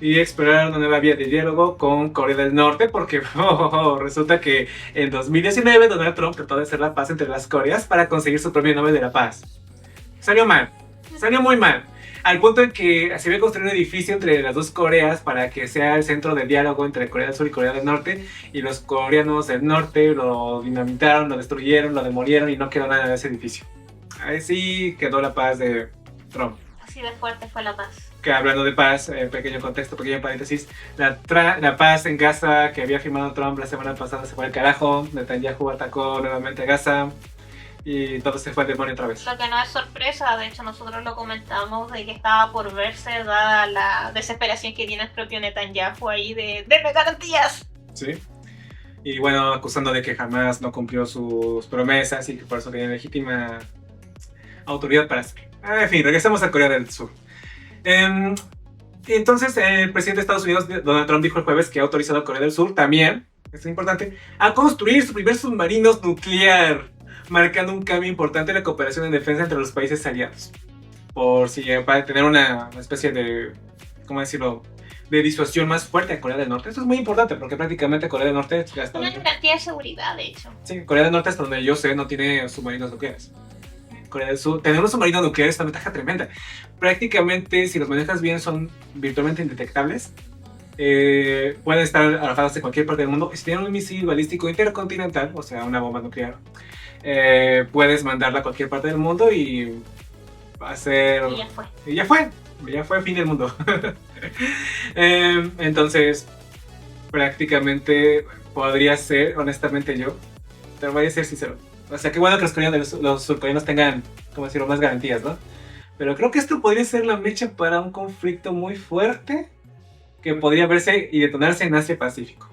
y explorar una nueva vía de diálogo con Corea del Norte, porque resulta que en 2019 Donald Trump trató de hacer la paz entre las Coreas para conseguir su premio Nobel de la Paz. Salió mal, salió muy mal, al punto en que se iba a construir un edificio entre las dos Coreas para que sea el centro de diálogo entre Corea del Sur y Corea del Norte, y los coreanos del norte lo dinamitaron, lo destruyeron, lo demolieron y no quedó nada de ese edificio. Ahí sí quedó la paz de Trump. Así de fuerte fue la paz. Que hablando de paz, pequeño contexto, pequeño paréntesis, la paz en Gaza que había firmado Trump la semana pasada se fue al carajo. Netanyahu atacó nuevamente a Gaza y todo se fue al demonio otra vez. Lo que no es sorpresa, de hecho nosotros lo comentamos, de que estaba por verse dada la desesperación que tiene el propio Netanyahu ahí de ¡denme garantías! Sí. Y bueno, acusando de que jamás no cumplió sus promesas y que por eso tenía legítima autoridad para hacerlo. En fin, regresamos a Corea del Sur. Entonces, el presidente de Estados Unidos, Donald Trump, dijo el jueves que ha autorizado a Corea del Sur también, esto es importante, a construir su primer submarino nuclear, marcando un cambio importante en la cooperación en defensa entre los países aliados. Por si para tener una especie de, ¿cómo decirlo?, de disuasión más fuerte a Corea del Norte. Esto es muy importante porque prácticamente Corea del Norte ya está... Una garantía de seguridad, de hecho. Sí, Corea del Norte, hasta donde yo sé, no tiene submarinos nucleares. Corea del Sur, tener un submarino nuclear es una ventaja tremenda. Prácticamente, si los manejas bien, son virtualmente indetectables. Pueden estar alojados en cualquier parte del mundo. Si tienen un misil balístico intercontinental, o sea, una bomba nuclear, puedes mandarla a cualquier parte del mundo y hacer... Y ya fue. Y ya fue fin del mundo. Entonces, prácticamente podría ser, honestamente yo, te voy a ser sincero. O sea, qué bueno que los surcoreanos tengan, como decirlo, más garantías, ¿no? Pero creo que esto podría ser la mecha para un conflicto muy fuerte que podría verse y detonarse en Asia-Pacífico.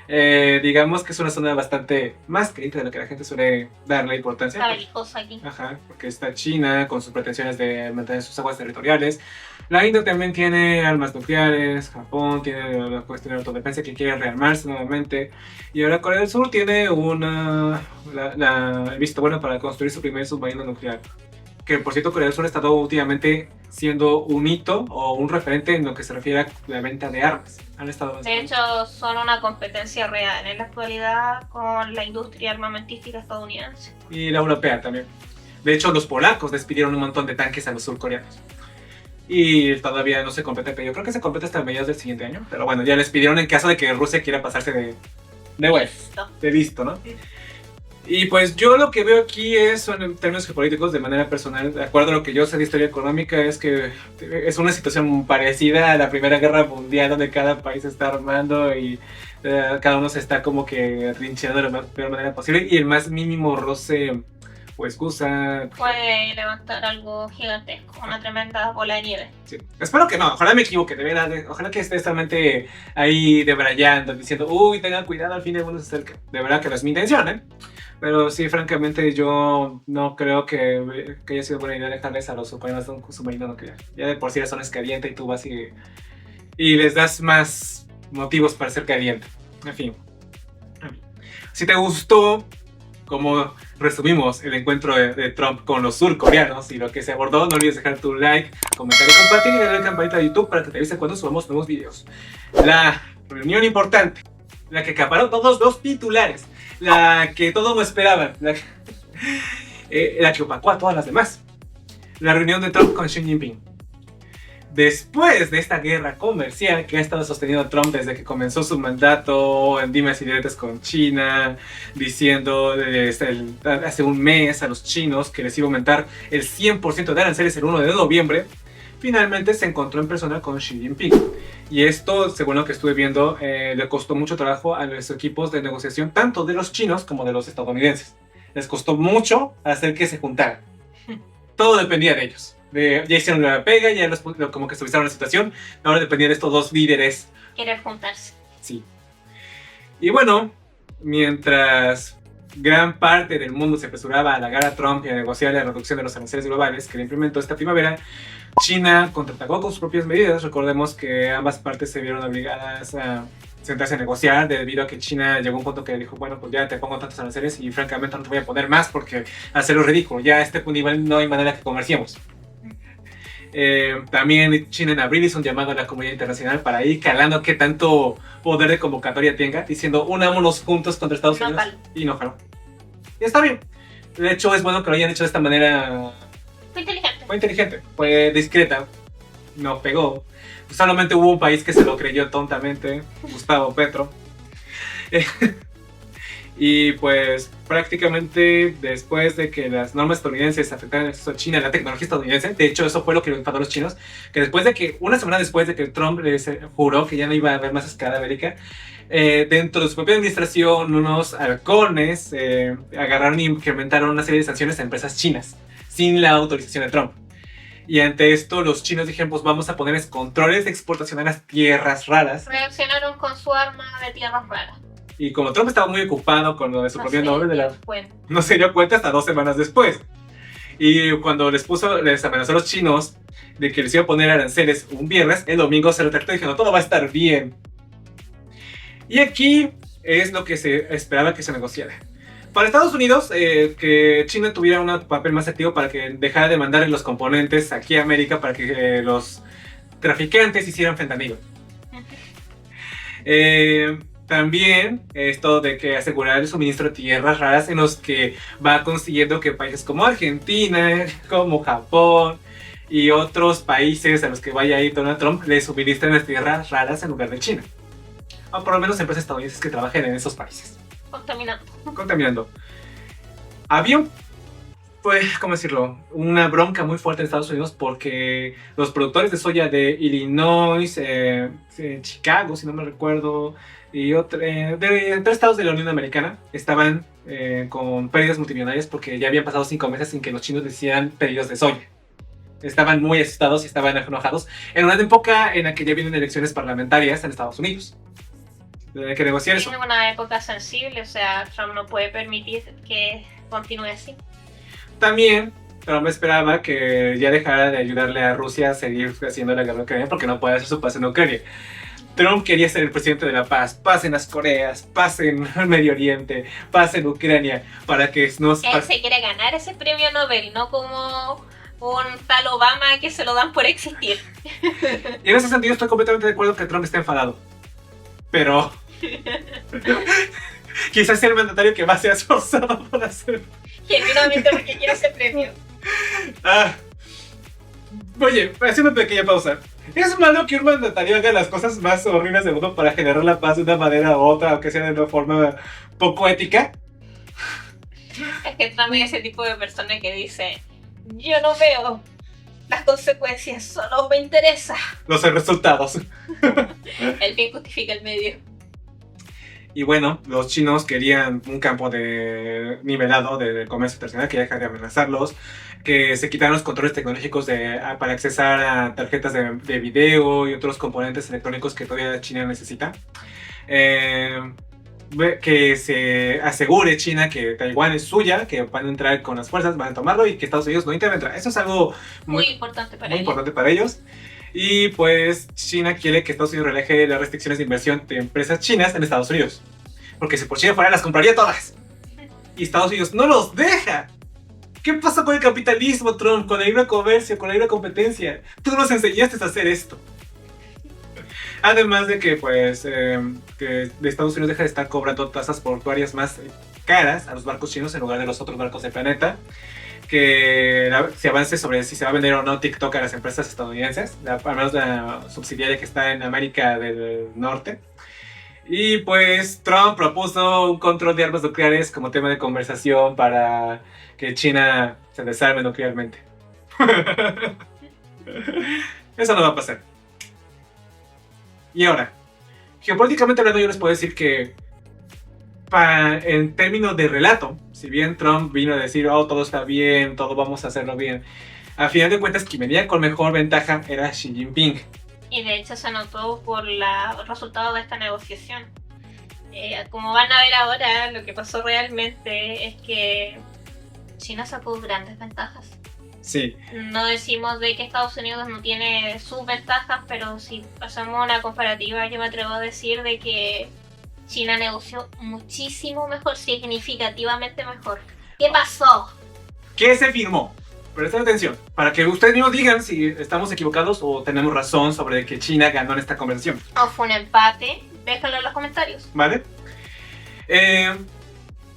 Digamos que es una zona bastante más caliente de lo que la gente suele darle importancia. Está belicosa aquí. Ajá, porque está China con sus pretensiones de mantener sus aguas territoriales. La India también tiene armas nucleares, Japón tiene la cuestión de autodefensa que quiere rearmarse nuevamente. Y ahora Corea del Sur tiene el visto bueno para construir su primer submarino nuclear. Que por cierto, Corea del Sur ha estado últimamente siendo un hito o un referente en lo que se refiere a la venta de armas. Han estado de hecho, son una competencia real en la actualidad con la industria armamentística estadounidense. Y la europea también. De hecho, los polacos despidieron un montón de tanques a los surcoreanos. Y todavía no se completa, pero yo creo que se completa hasta mediados del siguiente año. Pero bueno, ya les pidieron en caso de que Rusia quiera pasarse de listo, ¿no? Sí. Y pues yo lo que veo aquí son en términos geopolíticos, de manera personal, de acuerdo a lo que yo sé de historia económica, es que es una situación parecida a la Primera Guerra Mundial, donde cada país está armando y cada uno se está como que trincheando de la peor manera posible, y el más mínimo roce o excusa puede levantar algo gigantesco, una tremenda bola de nieve. Sí. Espero que no, ojalá me equivoque, de verdad, ojalá que esté esta mente ahí debrayando, diciendo, uy, tengan cuidado, al fin el mundo se acerca. De verdad que no es mi intención, ¿eh? Pero sí, francamente, yo no creo que haya sido buena idea dejarles a los surcoreanos un submarino nuclear. Ya de por sí la zona es caliente y tú vas y les das más motivos para ser caliente. En fin. Si te gustó como resumimos el encuentro de Trump con los surcoreanos y lo que se abordó, no olvides dejar tu like, comentar y compartir, y darle a la campanita de YouTube para que te avise cuando subamos nuevos videos. La reunión importante, la que acaparó todos los titulares, la que todos no esperaban, la que opacó a todas las demás. La reunión de Trump con Xi Jinping. Después de esta guerra comercial que ha estado sosteniendo Trump desde que comenzó su mandato en dimes y diretes con China, diciendo hace un mes a los chinos que les iba a aumentar el 100% de aranceles el 1 de noviembre, finalmente se encontró en persona con Xi Jinping. Y esto, según lo que estuve viendo, le costó mucho trabajo a los equipos de negociación, tanto de los chinos como de los estadounidenses. Les costó mucho hacer que se juntaran. Todo dependía de ellos. Ya hicieron la pega, ya como que estabilizaron la situación. Ahora dependía de estos dos líderes querer juntarse. Sí. Y bueno, mientras gran parte del mundo se apresuraba a halagar a Trump y a negociar la reducción de los aranceles globales que le implementó esta primavera, China contraatacó con sus propias medidas. Recordemos que ambas partes se vieron obligadas a sentarse a negociar debido a que China llegó a un punto que dijo, bueno, pues ya te pongo tantos aranceles y francamente no te voy a poner más porque hacerlo ridículo. Ya a este nivel no hay manera que comerciemos. También China en abril hizo un llamado a la comunidad internacional para ir calando qué tanto poder de convocatoria tenga, diciendo unámonos juntos contra Estados Unidos. Y no jaló. Y está bien. De hecho, es bueno que lo hayan hecho de esta manera. Fue inteligente, fue discreta, no pegó. Solamente hubo un país que se lo creyó tontamente, Gustavo Petro. Y pues prácticamente después de que las normas estadounidenses afectaran el acceso a China a la tecnología estadounidense, de hecho eso fue lo que enfadó a los chinos, que después de que, una semana después de que Trump les juró que ya no iba a haber más escalada bélica, dentro de su propia administración unos halcones agarraron y implementaron una serie de sanciones a empresas chinas sin la autorización de Trump. Y ante esto los chinos dijeron, pues vamos a ponerles controles de exportación a las tierras raras. Reaccionaron con su arma de tierras raras. Y como Trump estaba muy ocupado con lo de su propio nombre, no se dio cuenta hasta 2 semanas después. Y cuando les amenazó a los chinos de que les iba a poner aranceles un viernes, el domingo se retractó diciendo, todo va a estar bien. Y aquí es lo que se esperaba que se negociara. Para Estados Unidos, que China tuviera un papel más activo para que dejara de mandar los componentes aquí a América para que los traficantes hicieran fentanilo. También esto de que asegurar el suministro de tierras raras en los que va consiguiendo que países como Argentina, como Japón y otros países a los que vaya a ir Donald Trump le suministren las tierras raras en lugar de China. O por lo menos empresas estadounidenses que trabajen en esos países. Contaminando. Había, pues, ¿cómo decirlo? Una bronca muy fuerte en Estados Unidos porque los productores de soya de Illinois, Chicago, si no me recuerdo, y de 3 estados de la Unión Americana estaban con pérdidas multimillonarias porque ya habían pasado 5 meses sin que los chinos les hicieran pedidos de soya. Estaban muy asustados y estaban enojados en una época en la que ya vienen elecciones parlamentarias en Estados Unidos. Hay que negociar eso. Es una época sensible, o sea, Trump no puede permitir que continúe así. También Trump esperaba que ya dejara de ayudarle a Rusia a seguir haciendo la guerra en Ucrania porque no puede hacer su paz en Ucrania. Trump quería ser el presidente de la paz, paz en las Coreas, paz en el Medio Oriente, paz en Ucrania, para que nos... Él se quiere ganar ese premio Nobel, no como un tal Obama que se lo dan por existir. Y en ese sentido estoy completamente de acuerdo que Trump está enfadado. Pero... quizás sea el mandatario que más se ha esforzado por hacer. Genuinamente porque quiere ese premio. Oye, haciendo una pequeña pausa. ¿Es malo que un mandatario haga las cosas más horribles del mundo para generar la paz de una manera u otra, aunque sea de una forma poco ética? Es que Trump es ese tipo de persona que dice, yo no veo las consecuencias, solo me interesa los resultados. El fin justifica el medio. Y bueno, los chinos querían un campo de nivelado de comercio internacional, que dejar de amenazarlos, que se quitaran los controles tecnológicos para accesar a tarjetas de video y otros componentes electrónicos que todavía China necesita. Que se asegure China que Taiwán es suya, que van a entrar con las fuerzas, van a tomarlo y que Estados Unidos no intervendrá. Eso es algo muy importante para ellos. Y pues China quiere que Estados Unidos relaje las restricciones de inversión de empresas chinas en Estados Unidos. Porque si por China fuera, las compraría todas. Y Estados Unidos no los deja. ¿Qué pasa con el capitalismo, Trump? Con el libre comercio, con la libre competencia. Tú nos enseñaste a hacer esto. Además de que, pues, que Estados Unidos deja de estar cobrando tasas portuarias más caras a los barcos chinos en lugar de los otros barcos del planeta. Que se avance sobre si se va a vender o no TikTok a las empresas estadounidenses, al menos la subsidiaria que está en América del Norte. Y pues Trump propuso un control de armas nucleares como tema de conversación para que China se desarme nuclearmente. Eso no va a pasar. Y ahora, geopolíticamente hablando, yo les puedo decir que en términos de relato, si bien Trump vino a decir, oh, todo está bien, todo vamos a hacerlo bien, a final de cuentas, quien venía con mejor ventaja era Xi Jinping. Y de hecho se notó por el resultado de esta negociación. Como van a ver ahora, lo que pasó realmente es que China sacó grandes ventajas. Sí. No decimos de que Estados Unidos no tiene sus ventajas, pero si pasamos una comparativa, yo me atrevo a decir de que China negoció muchísimo mejor, significativamente mejor. ¿Qué pasó? ¿Qué se firmó? Presten atención, para que ustedes mismos digan si estamos equivocados o tenemos razón sobre que China ganó en esta conversación. O fue un empate, déjalo en los comentarios. ¿Vale?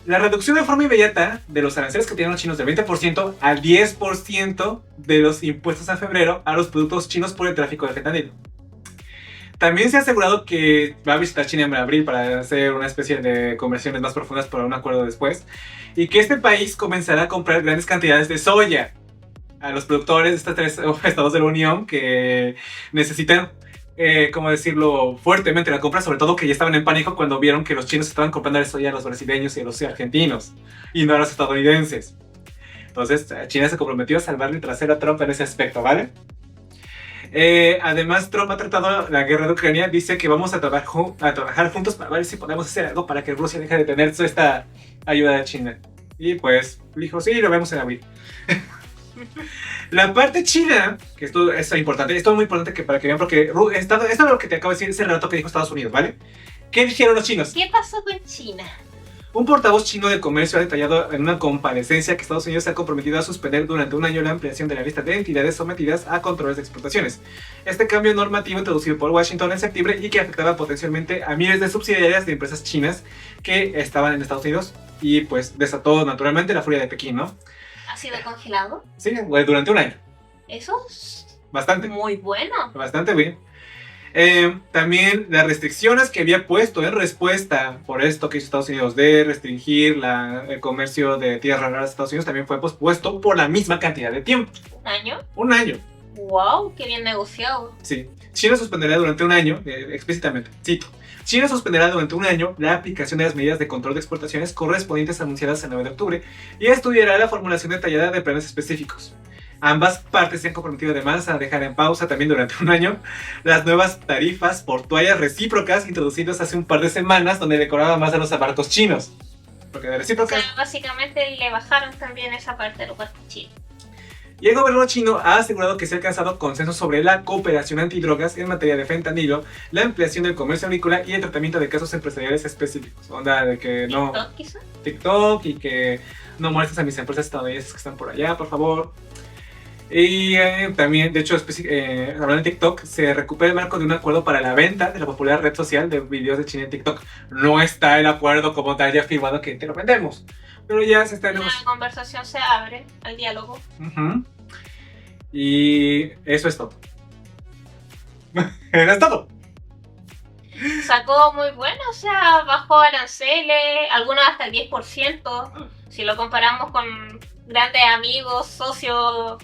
La reducción de forma inmediata de los aranceles que tienen los chinos del 20% al 10% de los impuestos a febrero a los productos chinos por el tráfico de fentanilo. También se ha asegurado que va a visitar China en abril para hacer una especie de conversiones más profundas para un acuerdo después. Y que este país comenzará a comprar grandes cantidades de soya a los productores de estos 3 estados de la Unión que necesitan, ¿cómo decirlo?, fuertemente la compra, sobre todo que ya estaban en pánico cuando vieron que los chinos estaban comprando el soya a los brasileños y a los argentinos, y no a los estadounidenses. Entonces, China se comprometió a salvarle el trasero a Trump en ese aspecto, ¿vale? Además, Trump ha tratado la guerra de Ucrania, dice que vamos a trabajar juntos para ver si podemos hacer algo para que Rusia deje de tener esta ayuda de China. Y pues, dijo, sí, lo vemos en abril. La parte china, que esto es importante, esto es muy importante que para que vean, porque esto es lo que te acabo de decir, ese relato que dijo Estados Unidos, ¿vale? ¿Qué dijeron los chinos? ¿Qué pasó con China? Un portavoz chino de comercio ha detallado en una comparecencia que Estados Unidos se ha comprometido a suspender durante un año la ampliación de la lista de entidades sometidas a controles de exportaciones. Este cambio normativo introducido por Washington en septiembre y que afectaba potencialmente a miles de subsidiarias de empresas chinas que estaban en Estados Unidos y pues desató naturalmente la furia de Pekín, ¿no? ¿Ha sido congelado? Sí, durante un año. Eso es bastante. Muy bueno. Bastante bien. También las restricciones que había puesto en respuesta por esto que hizo Estados Unidos de restringir el comercio de tierras raras de Estados Unidos también fue pospuesto por la misma cantidad de tiempo. ¿Un año? Un año. ¡Wow! ¡Qué bien negociado! Sí. China suspenderá durante un año, explícitamente, cito, China suspenderá durante un año la aplicación de las medidas de control de exportaciones correspondientes anunciadas el 9 de octubre y estudiará la formulación detallada de planes específicos. Ambas partes se han comprometido además a dejar en pausa también durante un año las nuevas tarifas portuarias recíprocas introducidas hace un par de semanas donde decoraban más a los barcos chinos. Porque de recíprocas... O sea, básicamente le bajaron también esa parte de los barcos chinos. Y el gobierno chino ha asegurado que se ha alcanzado consenso sobre la cooperación antidrogas en materia de fentanilo, la ampliación del comercio agrícola y el tratamiento de casos empresariales específicos. Onda de que no... ¿TikTok quizá? TikTok y que no molestes a mis empresas estadounidenses que están por allá, por favor. Y también, de hecho, hablando de TikTok, se recupera el marco de un acuerdo para la venta de la popular red social de videos de China en TikTok. No está el acuerdo como tal ya firmado que te lo vendemos, pero ya se está La conversación se abre al diálogo. Y eso es todo. Eso es todo. Sacó muy bueno, o sea, bajó aranceles, algunos hasta el 10%. Si lo comparamos con grandes amigos, socios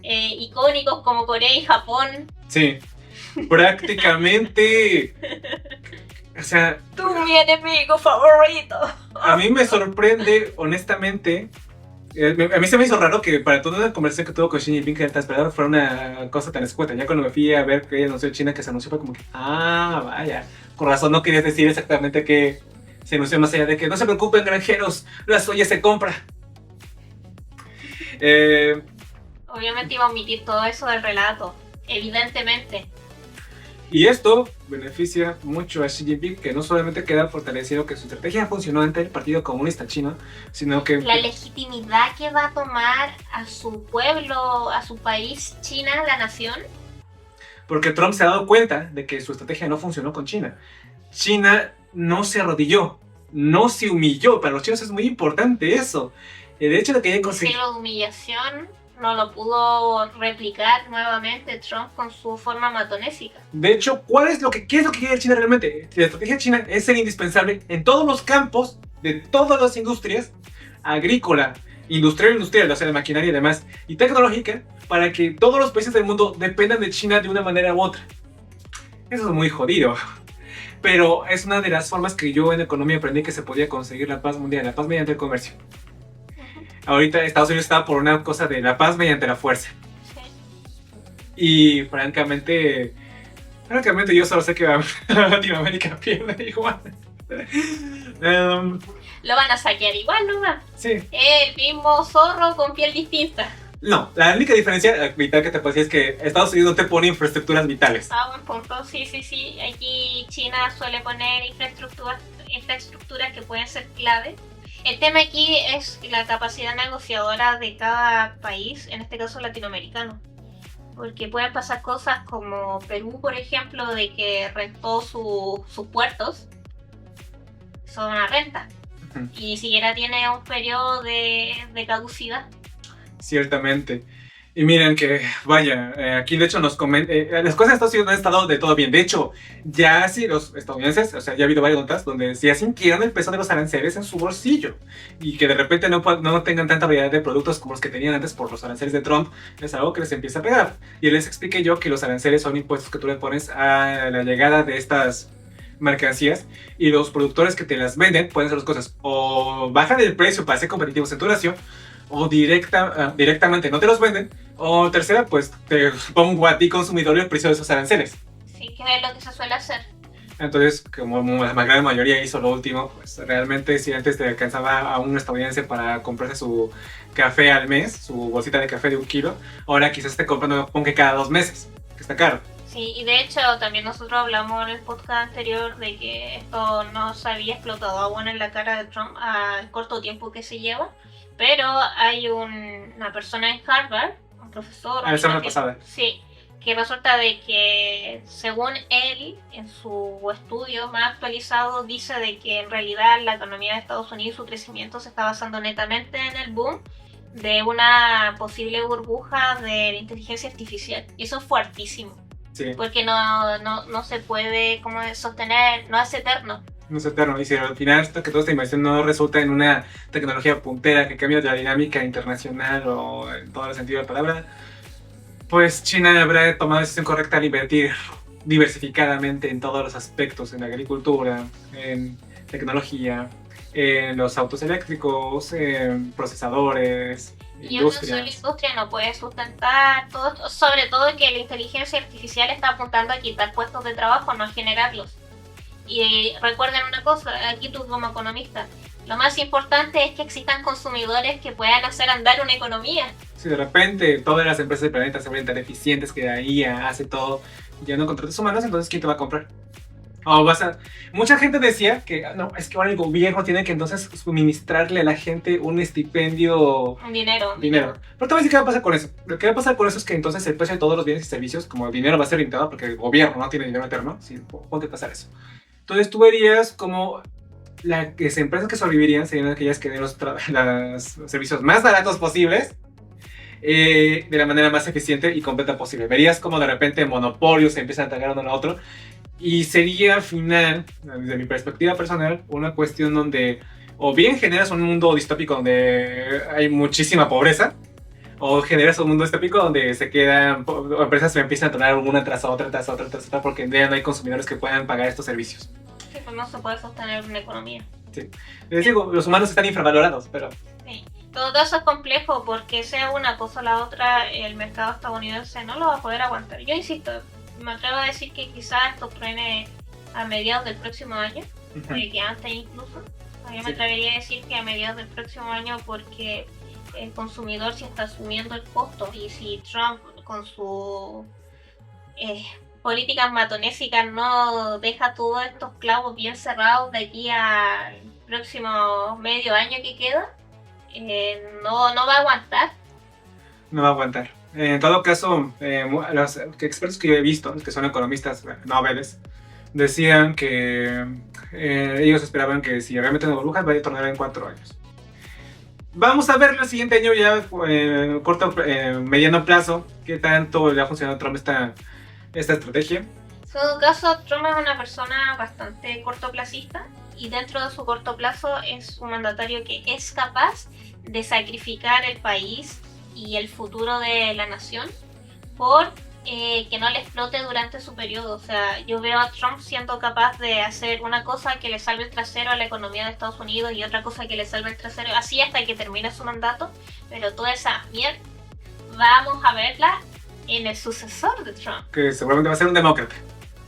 icónicos como Corea y Japón. Sí, prácticamente. O sea, tú mi enemigo favorito. A mí me sorprende, honestamente. A mí se me hizo raro que para toda una conversación que tuvo con Xi Jinping que estaba esperando fuera una cosa tan escueta. Ya cuando me fui a ver que anunció China, que se anunció, fue como que, vaya, con razón no querías decir exactamente que se anunció, más allá de que no se preocupen, granjeros, la soya se compra. Obviamente iba a omitir todo eso del relato, evidentemente. Y esto beneficia mucho a Xi Jinping, que no solamente queda fortalecido que su estrategia funcionó ante el Partido Comunista Chino, sino que... la legitimidad que va a tomar a su pueblo, a su país, China, la nación. Porque Trump se ha dado cuenta de que su estrategia no funcionó con China. China no se arrodilló, no se humilló. Para los chinos es muy importante eso. El hecho de que hayan conseguido... sí, la humillación no lo pudo replicar nuevamente Trump con su forma matonésica. De hecho, ¿qué es lo que quiere China realmente? La estrategia china es ser indispensable en todos los campos de todas las industrias, agrícola, industrial, o sea, de maquinaria y demás, y tecnológica, para que todos los países del mundo dependan de China de una manera u otra. Eso es muy jodido. Pero es una de las formas que yo en economía aprendí que se podía conseguir la paz mundial, la paz mediante el comercio. Ahorita Estados Unidos está por una cosa de la paz mediante la fuerza. Sí. Y francamente yo solo sé que Latinoamérica pierde igual. Lo van a saquear igual, ¿no? Sí. El mismo zorro con piel distinta. No, la única diferencia vital que te puedo decir es que Estados Unidos no te pone infraestructuras vitales. Buen punto, sí. Aquí China suele poner infraestructuras que pueden ser clave. el tema aquí es la capacidad negociadora de cada país, en este caso latinoamericano. Porque pueden pasar cosas como Perú, por ejemplo, de que rentó sus puertos, son una renta. Y ni siquiera tiene un periodo de caducidad. Ciertamente. Y miren que, vaya, aquí de hecho nos comentan, las cosas en Estados Unidos no han estado de todo bien. De hecho, ya sí los estadounidenses, o sea, ya ha habido varias notas donde ya sintieron el peso de los aranceles en su bolsillo. Y que de repente no tengan tanta variedad de productos como los que tenían antes por los aranceles de Trump, es algo que les empieza a pegar. Y les expliqué yo que los aranceles son impuestos que tú le pones a la llegada de estas mercancías, y los productores que te las venden pueden hacer dos cosas: o bajan el precio para ser competitivos en tu nación, o directamente no te los venden, o tercera, pues te pongo a ti consumidor el precio de esos aranceles. Sí, que es lo que se suele hacer. Entonces, como la gran mayoría hizo lo último, pues realmente si antes te alcanzaba a un estadounidense para comprarse su café al mes, su bolsita de café de 1 kilo, ahora quizás esté comprando ponque cada 2 meses, que está caro. Sí, y de hecho también nosotros hablamos en el podcast anterior de que esto no se había explotado aún en la cara de Trump al corto tiempo que se lleva, pero hay una persona en Harvard, un profesor... La semana pasada. Sí, que resulta de que según él, en su estudio más actualizado, dice de que en realidad la economía de Estados Unidos, su crecimiento se está basando netamente en el boom de una posible burbuja de la inteligencia artificial. Y eso es fuertísimo. Sí. Porque no se puede como sostener, no es eterno. No es eterno, y si al final que toda esta inversión no resulta en una tecnología puntera que cambie la dinámica internacional o en todo el sentido de la palabra, pues China habrá tomado la decisión correcta al invertir diversificadamente en todos los aspectos, en la agricultura, en tecnología, en los autos eléctricos, en procesadores, y una sola industria no puede sustentar todo esto, sobre todo que la inteligencia artificial está apuntando a quitar puestos de trabajo, no a generarlos. Y recuerden una cosa, aquí tú como economista, lo más importante es que existan consumidores que puedan hacer andar una economía. Si de repente todas las empresas del planeta se vuelven tan eficientes que la IA hace todo, ya no contratas humanos, entonces ¿quién te va a comprar? Mucha gente decía que no, es que ahora el gobierno tiene que entonces suministrarle a la gente un estipendio, dinero. Pero te voy a decir qué va a pasar con eso. Lo que va a pasar con eso es que entonces el precio de todos los bienes y servicios, como el dinero va a ser limitado porque el gobierno no tiene dinero eterno, sí, ponte a pasar eso. Entonces tú verías como las empresas que sobrevivirían serían aquellas que den los servicios más baratos posibles, de la manera más eficiente y completa posible. Verías como de repente monopolios se empiezan a atacar uno al otro. Y sería al final, desde mi perspectiva personal, una cuestión donde o bien generas un mundo distópico donde hay muchísima pobreza, o generas un mundo distópico donde se quedan, empresas se empiezan a tornar una tras otra, porque ya no hay consumidores que puedan pagar estos servicios. Sí, pues no se puede sostener una economía. Sí. Les digo, los humanos están infravalorados, pero... Sí. Todo eso es complejo porque sea una cosa o la otra, el mercado estadounidense no lo va a poder aguantar. Yo insisto, me atrevo a decir que quizás esto frene a mediados del próximo año, que antes incluso. Yo me atrevería a decir que a mediados del próximo año porque el consumidor sí está asumiendo el costo, y si Trump con su políticas matonésicas no deja todos estos clavos bien cerrados de aquí al próximo medio año que queda, no va a aguantar. No va a aguantar. En todo caso, los expertos que yo he visto, que son economistas nobles, decían que ellos esperaban que si realmente no burbuja vaya a tornar en 4 años. Vamos a ver el siguiente año ya, corto, mediano plazo, qué tanto le ha funcionado a Trump esta estrategia. En todo caso, Trump es una persona bastante cortoplacista, y dentro de su corto plazo es un mandatario que es capaz de sacrificar el país y el futuro de la nación por que no le explote durante su periodo. O sea, yo veo a Trump siendo capaz de hacer una cosa que le salve el trasero a la economía de Estados Unidos y otra cosa que le salve el trasero, así hasta que termine su mandato, pero toda esa mierda vamos a verla en el sucesor de Trump. Que seguramente va a ser un demócrata.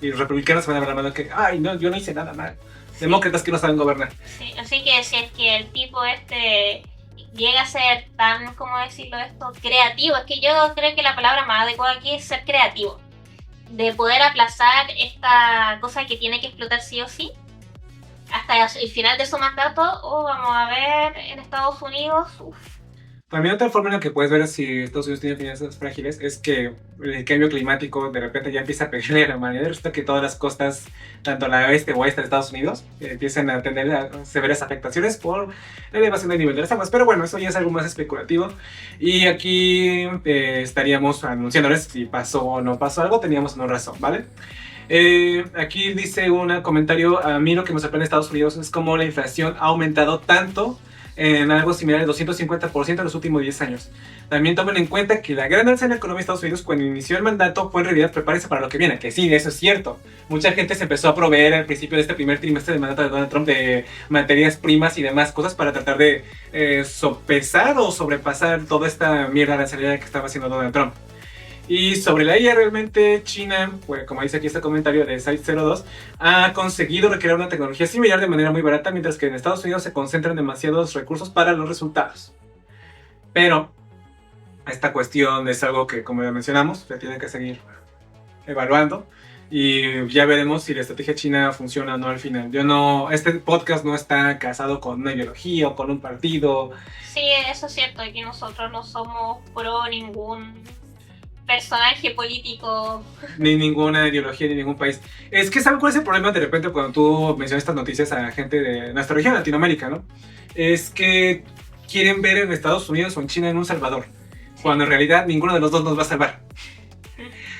Y los republicanos se van a ver la mano que, ay, no, yo no hice nada mal. Sí. Demócratas que no saben gobernar. Sí, así que si es que el tipo llega a ser tan, ¿cómo decirlo esto? Creativo. Es que yo creo que la palabra más adecuada aquí es ser creativo. De poder aplazar esta cosa que tiene que explotar sí o sí. hasta el final de su mandato, o vamos a ver en Estados Unidos, También otra forma en la que puedes ver si Estados Unidos tiene finanzas frágiles es que el cambio climático de repente ya empieza a pegarle a la humanidad. Resulta que todas las costas, tanto la oeste o oeste de Estados Unidos, empiezan a tener severas afectaciones por la elevación del nivel de las aguas. Pero bueno, eso ya es algo más especulativo. Y aquí estaríamos anunciándoles si pasó o no pasó algo, teníamos una razón, ¿vale? Aquí dice un comentario: a mí lo que me sorprende de Estados Unidos es cómo la inflación ha aumentado tanto, en algo similar al 250% en los últimos 10 años. También tomen en cuenta que la gran alza en la economía de Estados Unidos cuando inició el mandato fue en realidad prepárese para lo que viene, que sí, eso es cierto. Mucha gente se empezó a proveer al principio de este primer trimestre del mandato de Donald Trump de materias primas y demás cosas para tratar de sopesar o sobrepasar toda esta mierda arancelaria que estaba haciendo Donald Trump. Y sobre la IA, realmente China, pues, como dice aquí este comentario de Site02, ha conseguido recrear una tecnología similar de manera muy barata, mientras que en Estados Unidos se concentran demasiados recursos para los resultados. Pero esta cuestión es algo que, como ya mencionamos, se tiene que seguir evaluando. Y ya veremos si la estrategia china funciona o no al final. Este podcast no está casado con una ideología o con un partido. Sí, eso es cierto, aquí nosotros no somos pro ningún personaje político. Ni ninguna ideología, ni ningún país. Es que, ¿sabes cuál es el problema de repente cuando tú mencionas estas noticias a gente de nuestra región, Latinoamérica, ¿no? Es que quieren ver en Estados Unidos o en China en un salvador, cuando en realidad ninguno de los dos nos va a salvar.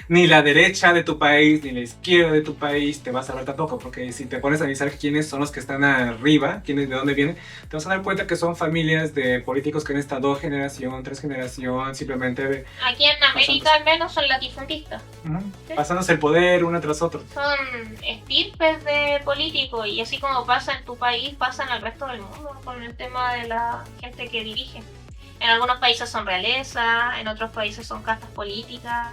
Ni la derecha de tu país, ni la izquierda de tu país te va a salvar tampoco, porque si te pones a analizar quiénes son los que están arriba, quiénes de dónde vienen, te vas a dar cuenta que son familias de políticos que han estado generación tras generación, simplemente... Aquí en América al menos son latifundistas. ¿Sí? Pasándose el poder uno tras otro. Son estirpes de políticos, y así como pasa en tu país, pasa en el resto del mundo, con el tema de la gente que dirige. En algunos países son realeza, en otros países son castas políticas.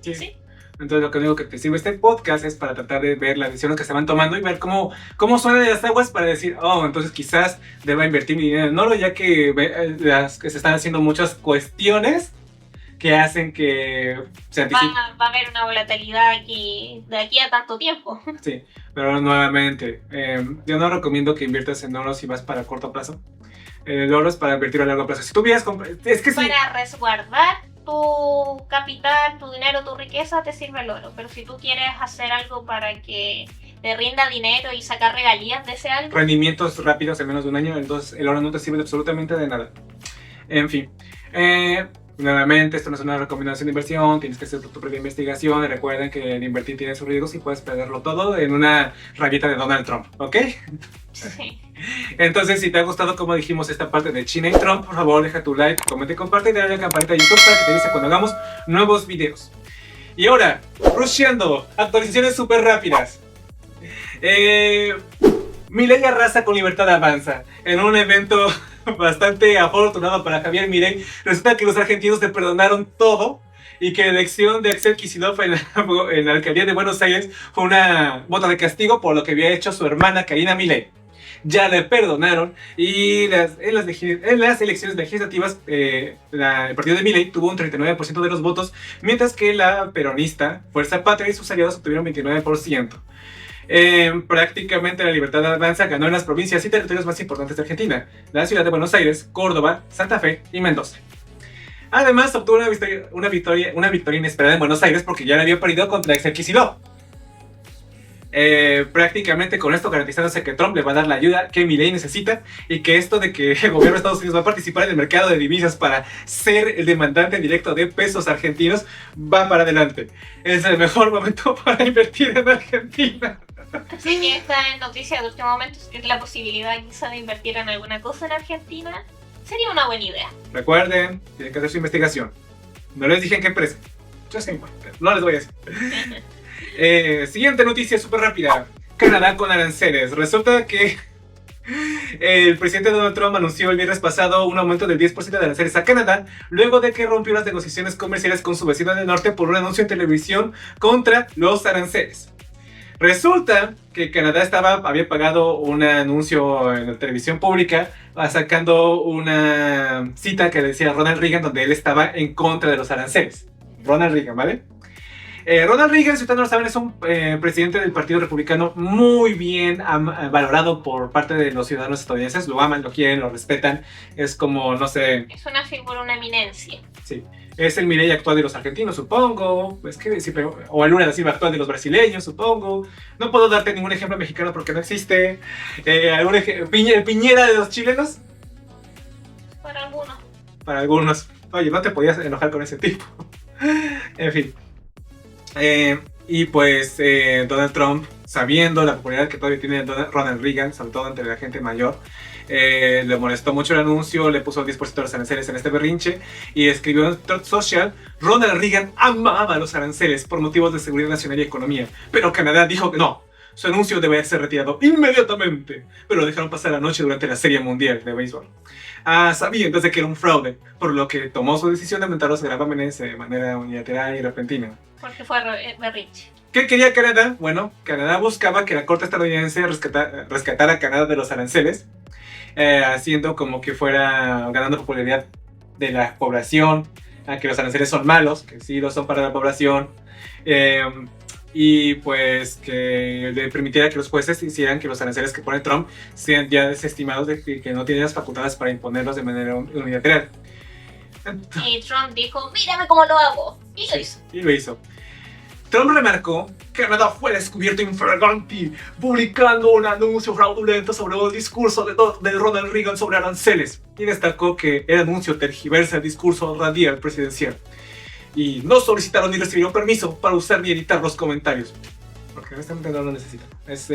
Sí. Entonces lo que digo que te sirve este podcast es para tratar de ver las decisiones que se van tomando y ver cómo suenan las aguas para decir, oh, entonces quizás deba invertir mi dinero en oro, ya que se están haciendo muchas cuestiones que hacen que se anticipe. Va a haber una volatilidad de aquí a tanto tiempo. Sí, pero nuevamente, yo no recomiendo que inviertas en oro si vas para corto plazo. El oro es para invertir a largo plazo. Si tú vienes es que para resguardar tu capital, tu dinero, tu riqueza, te sirve el oro. Pero si tú quieres hacer algo para que te rinda dinero y sacar regalías de ese algo, rendimientos rápidos en menos de un año, entonces el oro no te sirve absolutamente de nada. En fin, nuevamente, esto no es una recomendación de inversión, tienes que hacer tu propia investigación. Recuerden que el invertir tiene sus riesgos y puedes perderlo todo en una rabieta de Donald Trump, ¿ok? Sí. Entonces, si te ha gustado, como dijimos, esta parte de China y Trump, por favor deja tu like, comenta y comparte y dale a la campanita de YouTube para que te avise cuando hagamos nuevos videos. Y ahora, rusheando, actualizaciones súper rápidas. Milei arrasa con Libertad Avanza. En un evento bastante afortunado para Javier Milei, resulta que los argentinos le perdonaron todo y que la elección de Axel Kicillof en la alcaldía de Buenos Aires fue una voto de castigo por lo que había hecho su hermana Karina Milei. Ya le perdonaron y en las elecciones legislativas el partido de Milei tuvo un 39% de los votos, mientras que la peronista Fuerza Patria y sus aliados obtuvieron 29%. Prácticamente la Libertad Avanza ganó en las provincias y territorios más importantes de Argentina: la ciudad de Buenos Aires, Córdoba, Santa Fe y Mendoza. Además, obtuvo una victoria inesperada en Buenos Aires porque ya le había perdido contra Axel Kicillof. Prácticamente con esto garantizándose que Trump le va a dar la ayuda que Milei necesita y que esto de que el gobierno de Estados Unidos va a participar en el mercado de divisas para ser el demandante directo de pesos argentinos va para adelante. Es el mejor momento para invertir en Argentina. Así que esta noticia de último momento es la posibilidad quizá de invertir en alguna cosa en Argentina. Sería una buena idea. Recuerden, tienen que hacer su investigación. No les dije en qué empresa. Yo sé, no les voy a decir. Siguiente noticia súper rápida. Canadá con aranceles. Resulta que el presidente Donald Trump anunció el viernes pasado un aumento del 10% de aranceles a Canadá, luego de que rompió las negociaciones comerciales con su vecino del norte por un anuncio en televisión contra los aranceles. Resulta que Canadá había pagado un anuncio en la televisión pública sacando una cita que decía Ronald Reagan, donde él estaba en contra de los aranceles. Ronald Reagan, ¿vale? Ronald Reagan, si ustedes no lo saben, es un presidente del Partido Republicano muy bien valorado por parte de los ciudadanos estadounidenses. Lo aman, lo quieren, lo respetan. Es como, no sé... Es una figura, una eminencia. Sí. Es el Milei actual de los argentinos, supongo. Es que sí, pero, o el Lula da Silva actual de los brasileños, supongo. No puedo darte ningún ejemplo mexicano porque no existe. ¿El Piñera de los chilenos? Para algunos. Para algunos. Oye, no te podías enojar con ese tipo. En fin. Y pues Donald Trump, sabiendo la popularidad que todavía tiene Ronald Reagan, sobre todo entre la gente mayor, le molestó mucho el anuncio, le puso 10% de los aranceles en este berrinche y escribió en Truth Social: Ronald Reagan amaba los aranceles por motivos de seguridad nacional y economía, pero Canadá dijo que no. Su anuncio debe ser retirado inmediatamente, pero lo dejaron pasar la noche durante la Serie Mundial de Béisbol. Sabía entonces que era un fraude, por lo que tomó su decisión de aumentar los gravámenes de manera unilateral y repentina. Porque fue berrinche. ¿Qué quería Canadá? Bueno, Canadá buscaba que la corte estadounidense rescatara a Canadá de los aranceles, haciendo como que fuera ganando popularidad de la población, que los aranceles son malos, que sí lo son para la población, y pues que le permitiera que los jueces hicieran que los aranceles que pone Trump sean ya desestimados, de que no tienen las facultades para imponerlos de manera unilateral. Y Trump dijo: mírame cómo lo hago. Y lo hizo. Y lo hizo. Trump remarcó que Canadá fue descubierto infraganti, publicando un anuncio fraudulento sobre el discurso de Ronald Reagan sobre aranceles, y destacó que el anuncio tergiversa el discurso radial presidencial. Y no solicitaron ni recibieron permiso para usar ni editar los comentarios, porque honestamente no lo necesitan. Es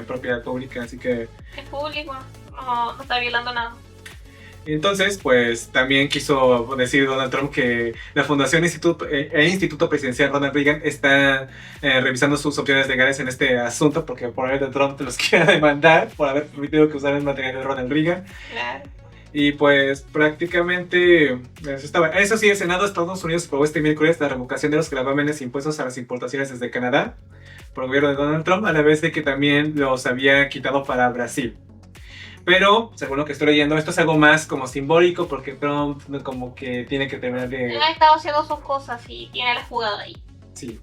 propiedad pública, así que... Es público, no está violando nada. Entonces, pues también quiso decir Donald Trump que la Fundación Instituto Presidencial Ronald Reagan está revisando sus opciones legales en este asunto, porque por ahí de Trump los quiere demandar por haber permitido que usaran el material de Ronald Reagan. Claro. Y pues prácticamente eso estaba. Eso sí, el Senado de Estados Unidos aprobó este miércoles la revocación de los gravámenes impuestos a las importaciones desde Canadá por el gobierno de Donald Trump, a la vez de que también los había quitado para Brasil. Pero, según lo que estoy leyendo, esto es algo más como simbólico, porque Trump como que tiene que terminar de... Él ha estado haciendo sus cosas y tiene la jugada ahí. Sí.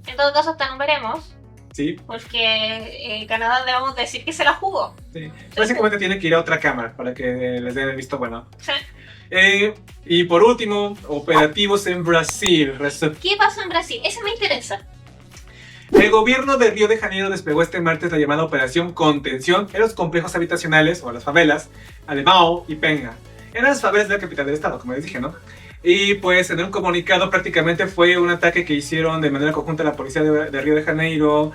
En todo caso, hasta no veremos. Sí. Porque Canadá, debemos decir que se la jugó. Sí. Básicamente tiene que ir a otra cámara para que les den el visto bueno. Sí. Y por último, operativos en Brasil. ¿Qué pasó en Brasil? Ese me interesa. El gobierno de Río de Janeiro desplegó este martes la llamada Operación Contención en los complejos habitacionales, o las favelas, Alemão y Penha. Eran las favelas de la capital del estado, como les dije, ¿no? Y pues en un comunicado prácticamente fue un ataque que hicieron de manera conjunta la policía de Río de Janeiro,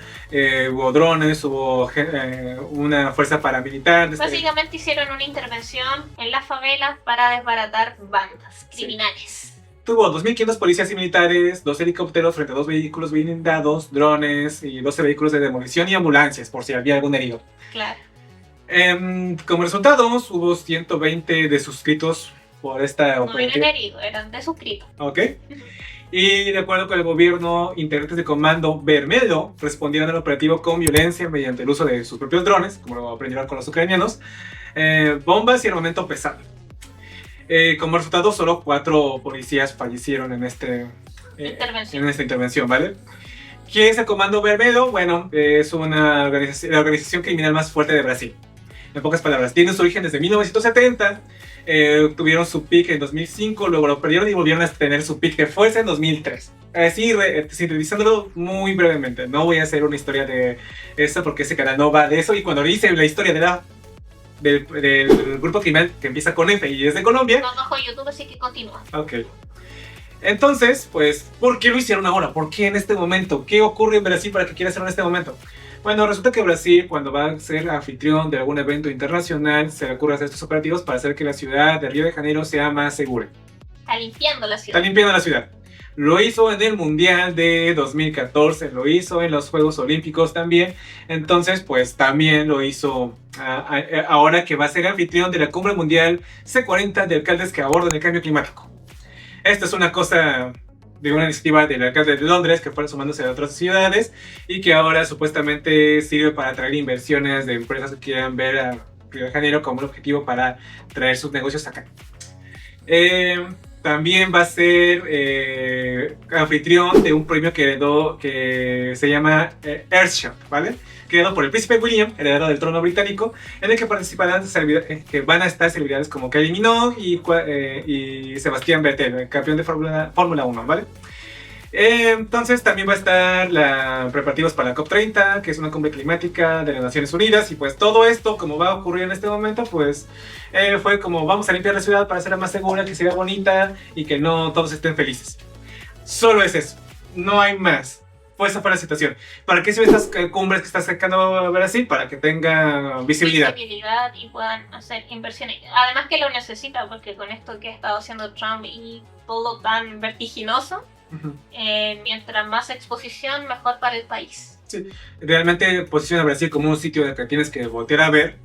hubo drones, hubo una fuerza paramilitar. Básicamente hicieron una intervención en las favelas para desbaratar bandas criminales. Sí. Tuvo 2.500 policías y militares, 2 helicópteros frente a 2 vehículos blindados, drones y 12 vehículos de demolición y ambulancias, por si había algún herido. Claro. Como resultados, hubo 120 de suscritos por esta operación. No eran heridos, eran de suscritos. Ok. Y de acuerdo con el gobierno, integrantes del Comando Vermelho respondieron al operativo con violencia mediante el uso de sus propios drones, como lo aprendieron con los ucranianos, bombas y armamento pesado. Como resultado, solo 4 policías fallecieron en esta intervención, ¿vale? ¿Qué es el Comando Vermelho? Bueno, es la organización criminal más fuerte de Brasil. En pocas palabras, tiene su origen desde 1970, tuvieron su pick en 2005, luego lo perdieron y volvieron a tener su pick de fuerza en 2003. Así, sintetizándolo muy brevemente, no voy a hacer una historia de eso porque ese canal no va de eso, y cuando hice la historia del grupo criminal que empieza con F y es de Colombia... No bajo YouTube, así que continúa. Ok. Entonces, pues, ¿por qué lo hicieron ahora? ¿Por qué en este momento? ¿Qué ocurre en Brasil para que quiera hacerlo en este momento? Bueno, resulta que Brasil, cuando va a ser anfitrión de algún evento internacional, se le ocurre hacer estos operativos para hacer que la ciudad de Río de Janeiro sea más segura. Está limpiando la ciudad. Está limpiando la ciudad. Lo hizo en el Mundial de 2014, lo hizo en los Juegos Olímpicos también. Entonces, pues también lo hizo ahora que va a ser anfitrión de la Cumbre Mundial C40 de alcaldes que abordan el cambio climático. Esto es una cosa de una iniciativa del alcalde de Londres que fueron sumándose a otras ciudades y que ahora supuestamente sirve para atraer inversiones de empresas que quieran ver a Río de Janeiro como un objetivo para traer sus negocios acá. también va a ser anfitrión de un premio que se llama Earthshot, ¿vale? Creado por el príncipe William, heredero del trono británico, en el que participarán que van a estar celebridades como Kylie Minogue y Sebastián Vettel, campeón de Fórmula 1, ¿vale? Entonces también va a estar preparativos para la COP30, que es una cumbre climática de las Naciones Unidas, y pues todo esto, como va a ocurrir en este momento, pues fue como vamos a limpiar la ciudad para hacerla más segura, que sea bonita y que no todos estén felices. Solo es eso, no hay más. Pues esa fue la situación. ¿Para qué sirven estas cumbres que está sacando a Brasil? Para que tenga visibilidad. Visibilidad y puedan hacer inversiones. Además que lo necesita, porque con esto que ha estado haciendo Trump y todo tan vertiginoso, mientras más exposición, mejor para el país. Sí, realmente posiciona a Brasil como un sitio de que tienes que voltear a ver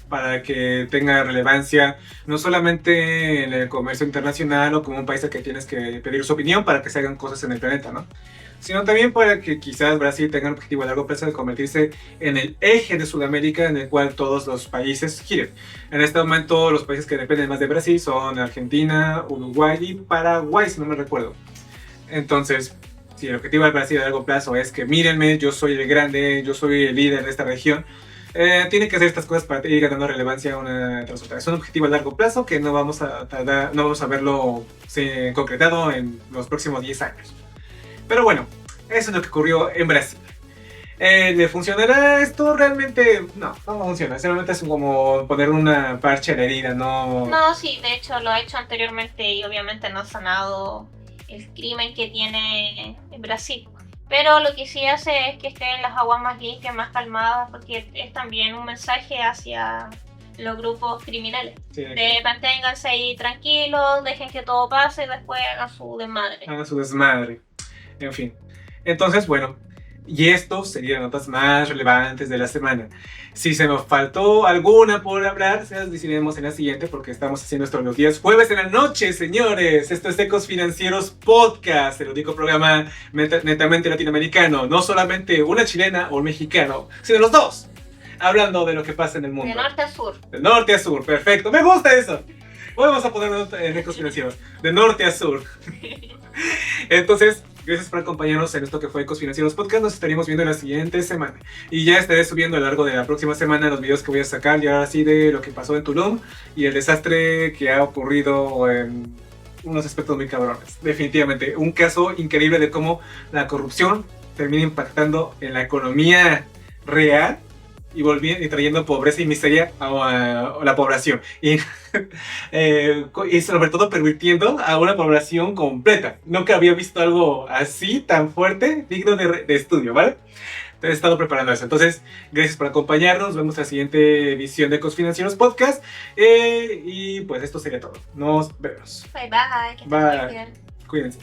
para que tenga relevancia, no solamente en el comercio internacional o como un país al que tienes que pedir su opinión para que se hagan cosas en el planeta, ¿no? Sino también para que quizás Brasil tenga un objetivo a largo plazo de convertirse en el eje de Sudamérica en el cual todos los países giren. En este momento los países que dependen más de Brasil son Argentina, Uruguay y Paraguay, si no me recuerdo. Entonces, si el objetivo de Brasil a largo plazo es que mírenme, yo soy el grande, yo soy el líder de esta región, tiene que hacer estas cosas para ir ganando relevancia a una resultado. Es un objetivo a largo plazo que no vamos a verlo concretado en los próximos 10 años. Pero bueno, eso es lo que ocurrió en Brasil. ¿Le funcionará esto? Realmente no funciona. Realmente es como poner una parche a la herida, ¿no? No, sí, de hecho lo ha hecho anteriormente y obviamente no ha sanado el crimen que tiene en Brasil. Pero lo que sí hace es que estén las aguas más limpias, más calmadas, porque es también un mensaje hacia los grupos criminales. Sí, manténganse ahí tranquilos, dejen que todo pase y después hagan su desmadre. Hagan su desmadre. En fin. Entonces, bueno, y esto serían las notas más relevantes de la semana. Si se nos faltó alguna por hablar, se las decidiremos en la siguiente porque estamos haciendo esto los días jueves en la noche, señores. Esto es Ecos Financieros Podcast, el único programa netamente latinoamericano. No solamente una chilena o un mexicano, sino los dos, hablando de lo que pasa en el mundo. De norte a sur. De norte a sur, perfecto. Me gusta eso. Vamos a ponerlo en Ecos Financieros. De norte a sur. Entonces, gracias por acompañarnos en esto que fue Ecos Financieros Podcast. Nos estaremos viendo la siguiente semana. Y ya estaré subiendo a lo largo de la próxima semana los videos que voy a sacar. Y ahora sí de lo que pasó en Tulum y el desastre que ha ocurrido en unos aspectos muy cabrones. Definitivamente, un caso increíble de cómo la corrupción termina impactando en la economía real y trayendo pobreza y miseria a la población. Y sobre todo pervirtiendo a una población completa. Nunca había visto algo así tan fuerte, digno de estudio, ¿vale? Entonces he estado preparando eso. Entonces, gracias por acompañarnos. Nos vemos en la siguiente edición de Ecos Financieros Podcast. Y pues esto sería todo. Nos vemos. Bye bye. Bye. Cuídense.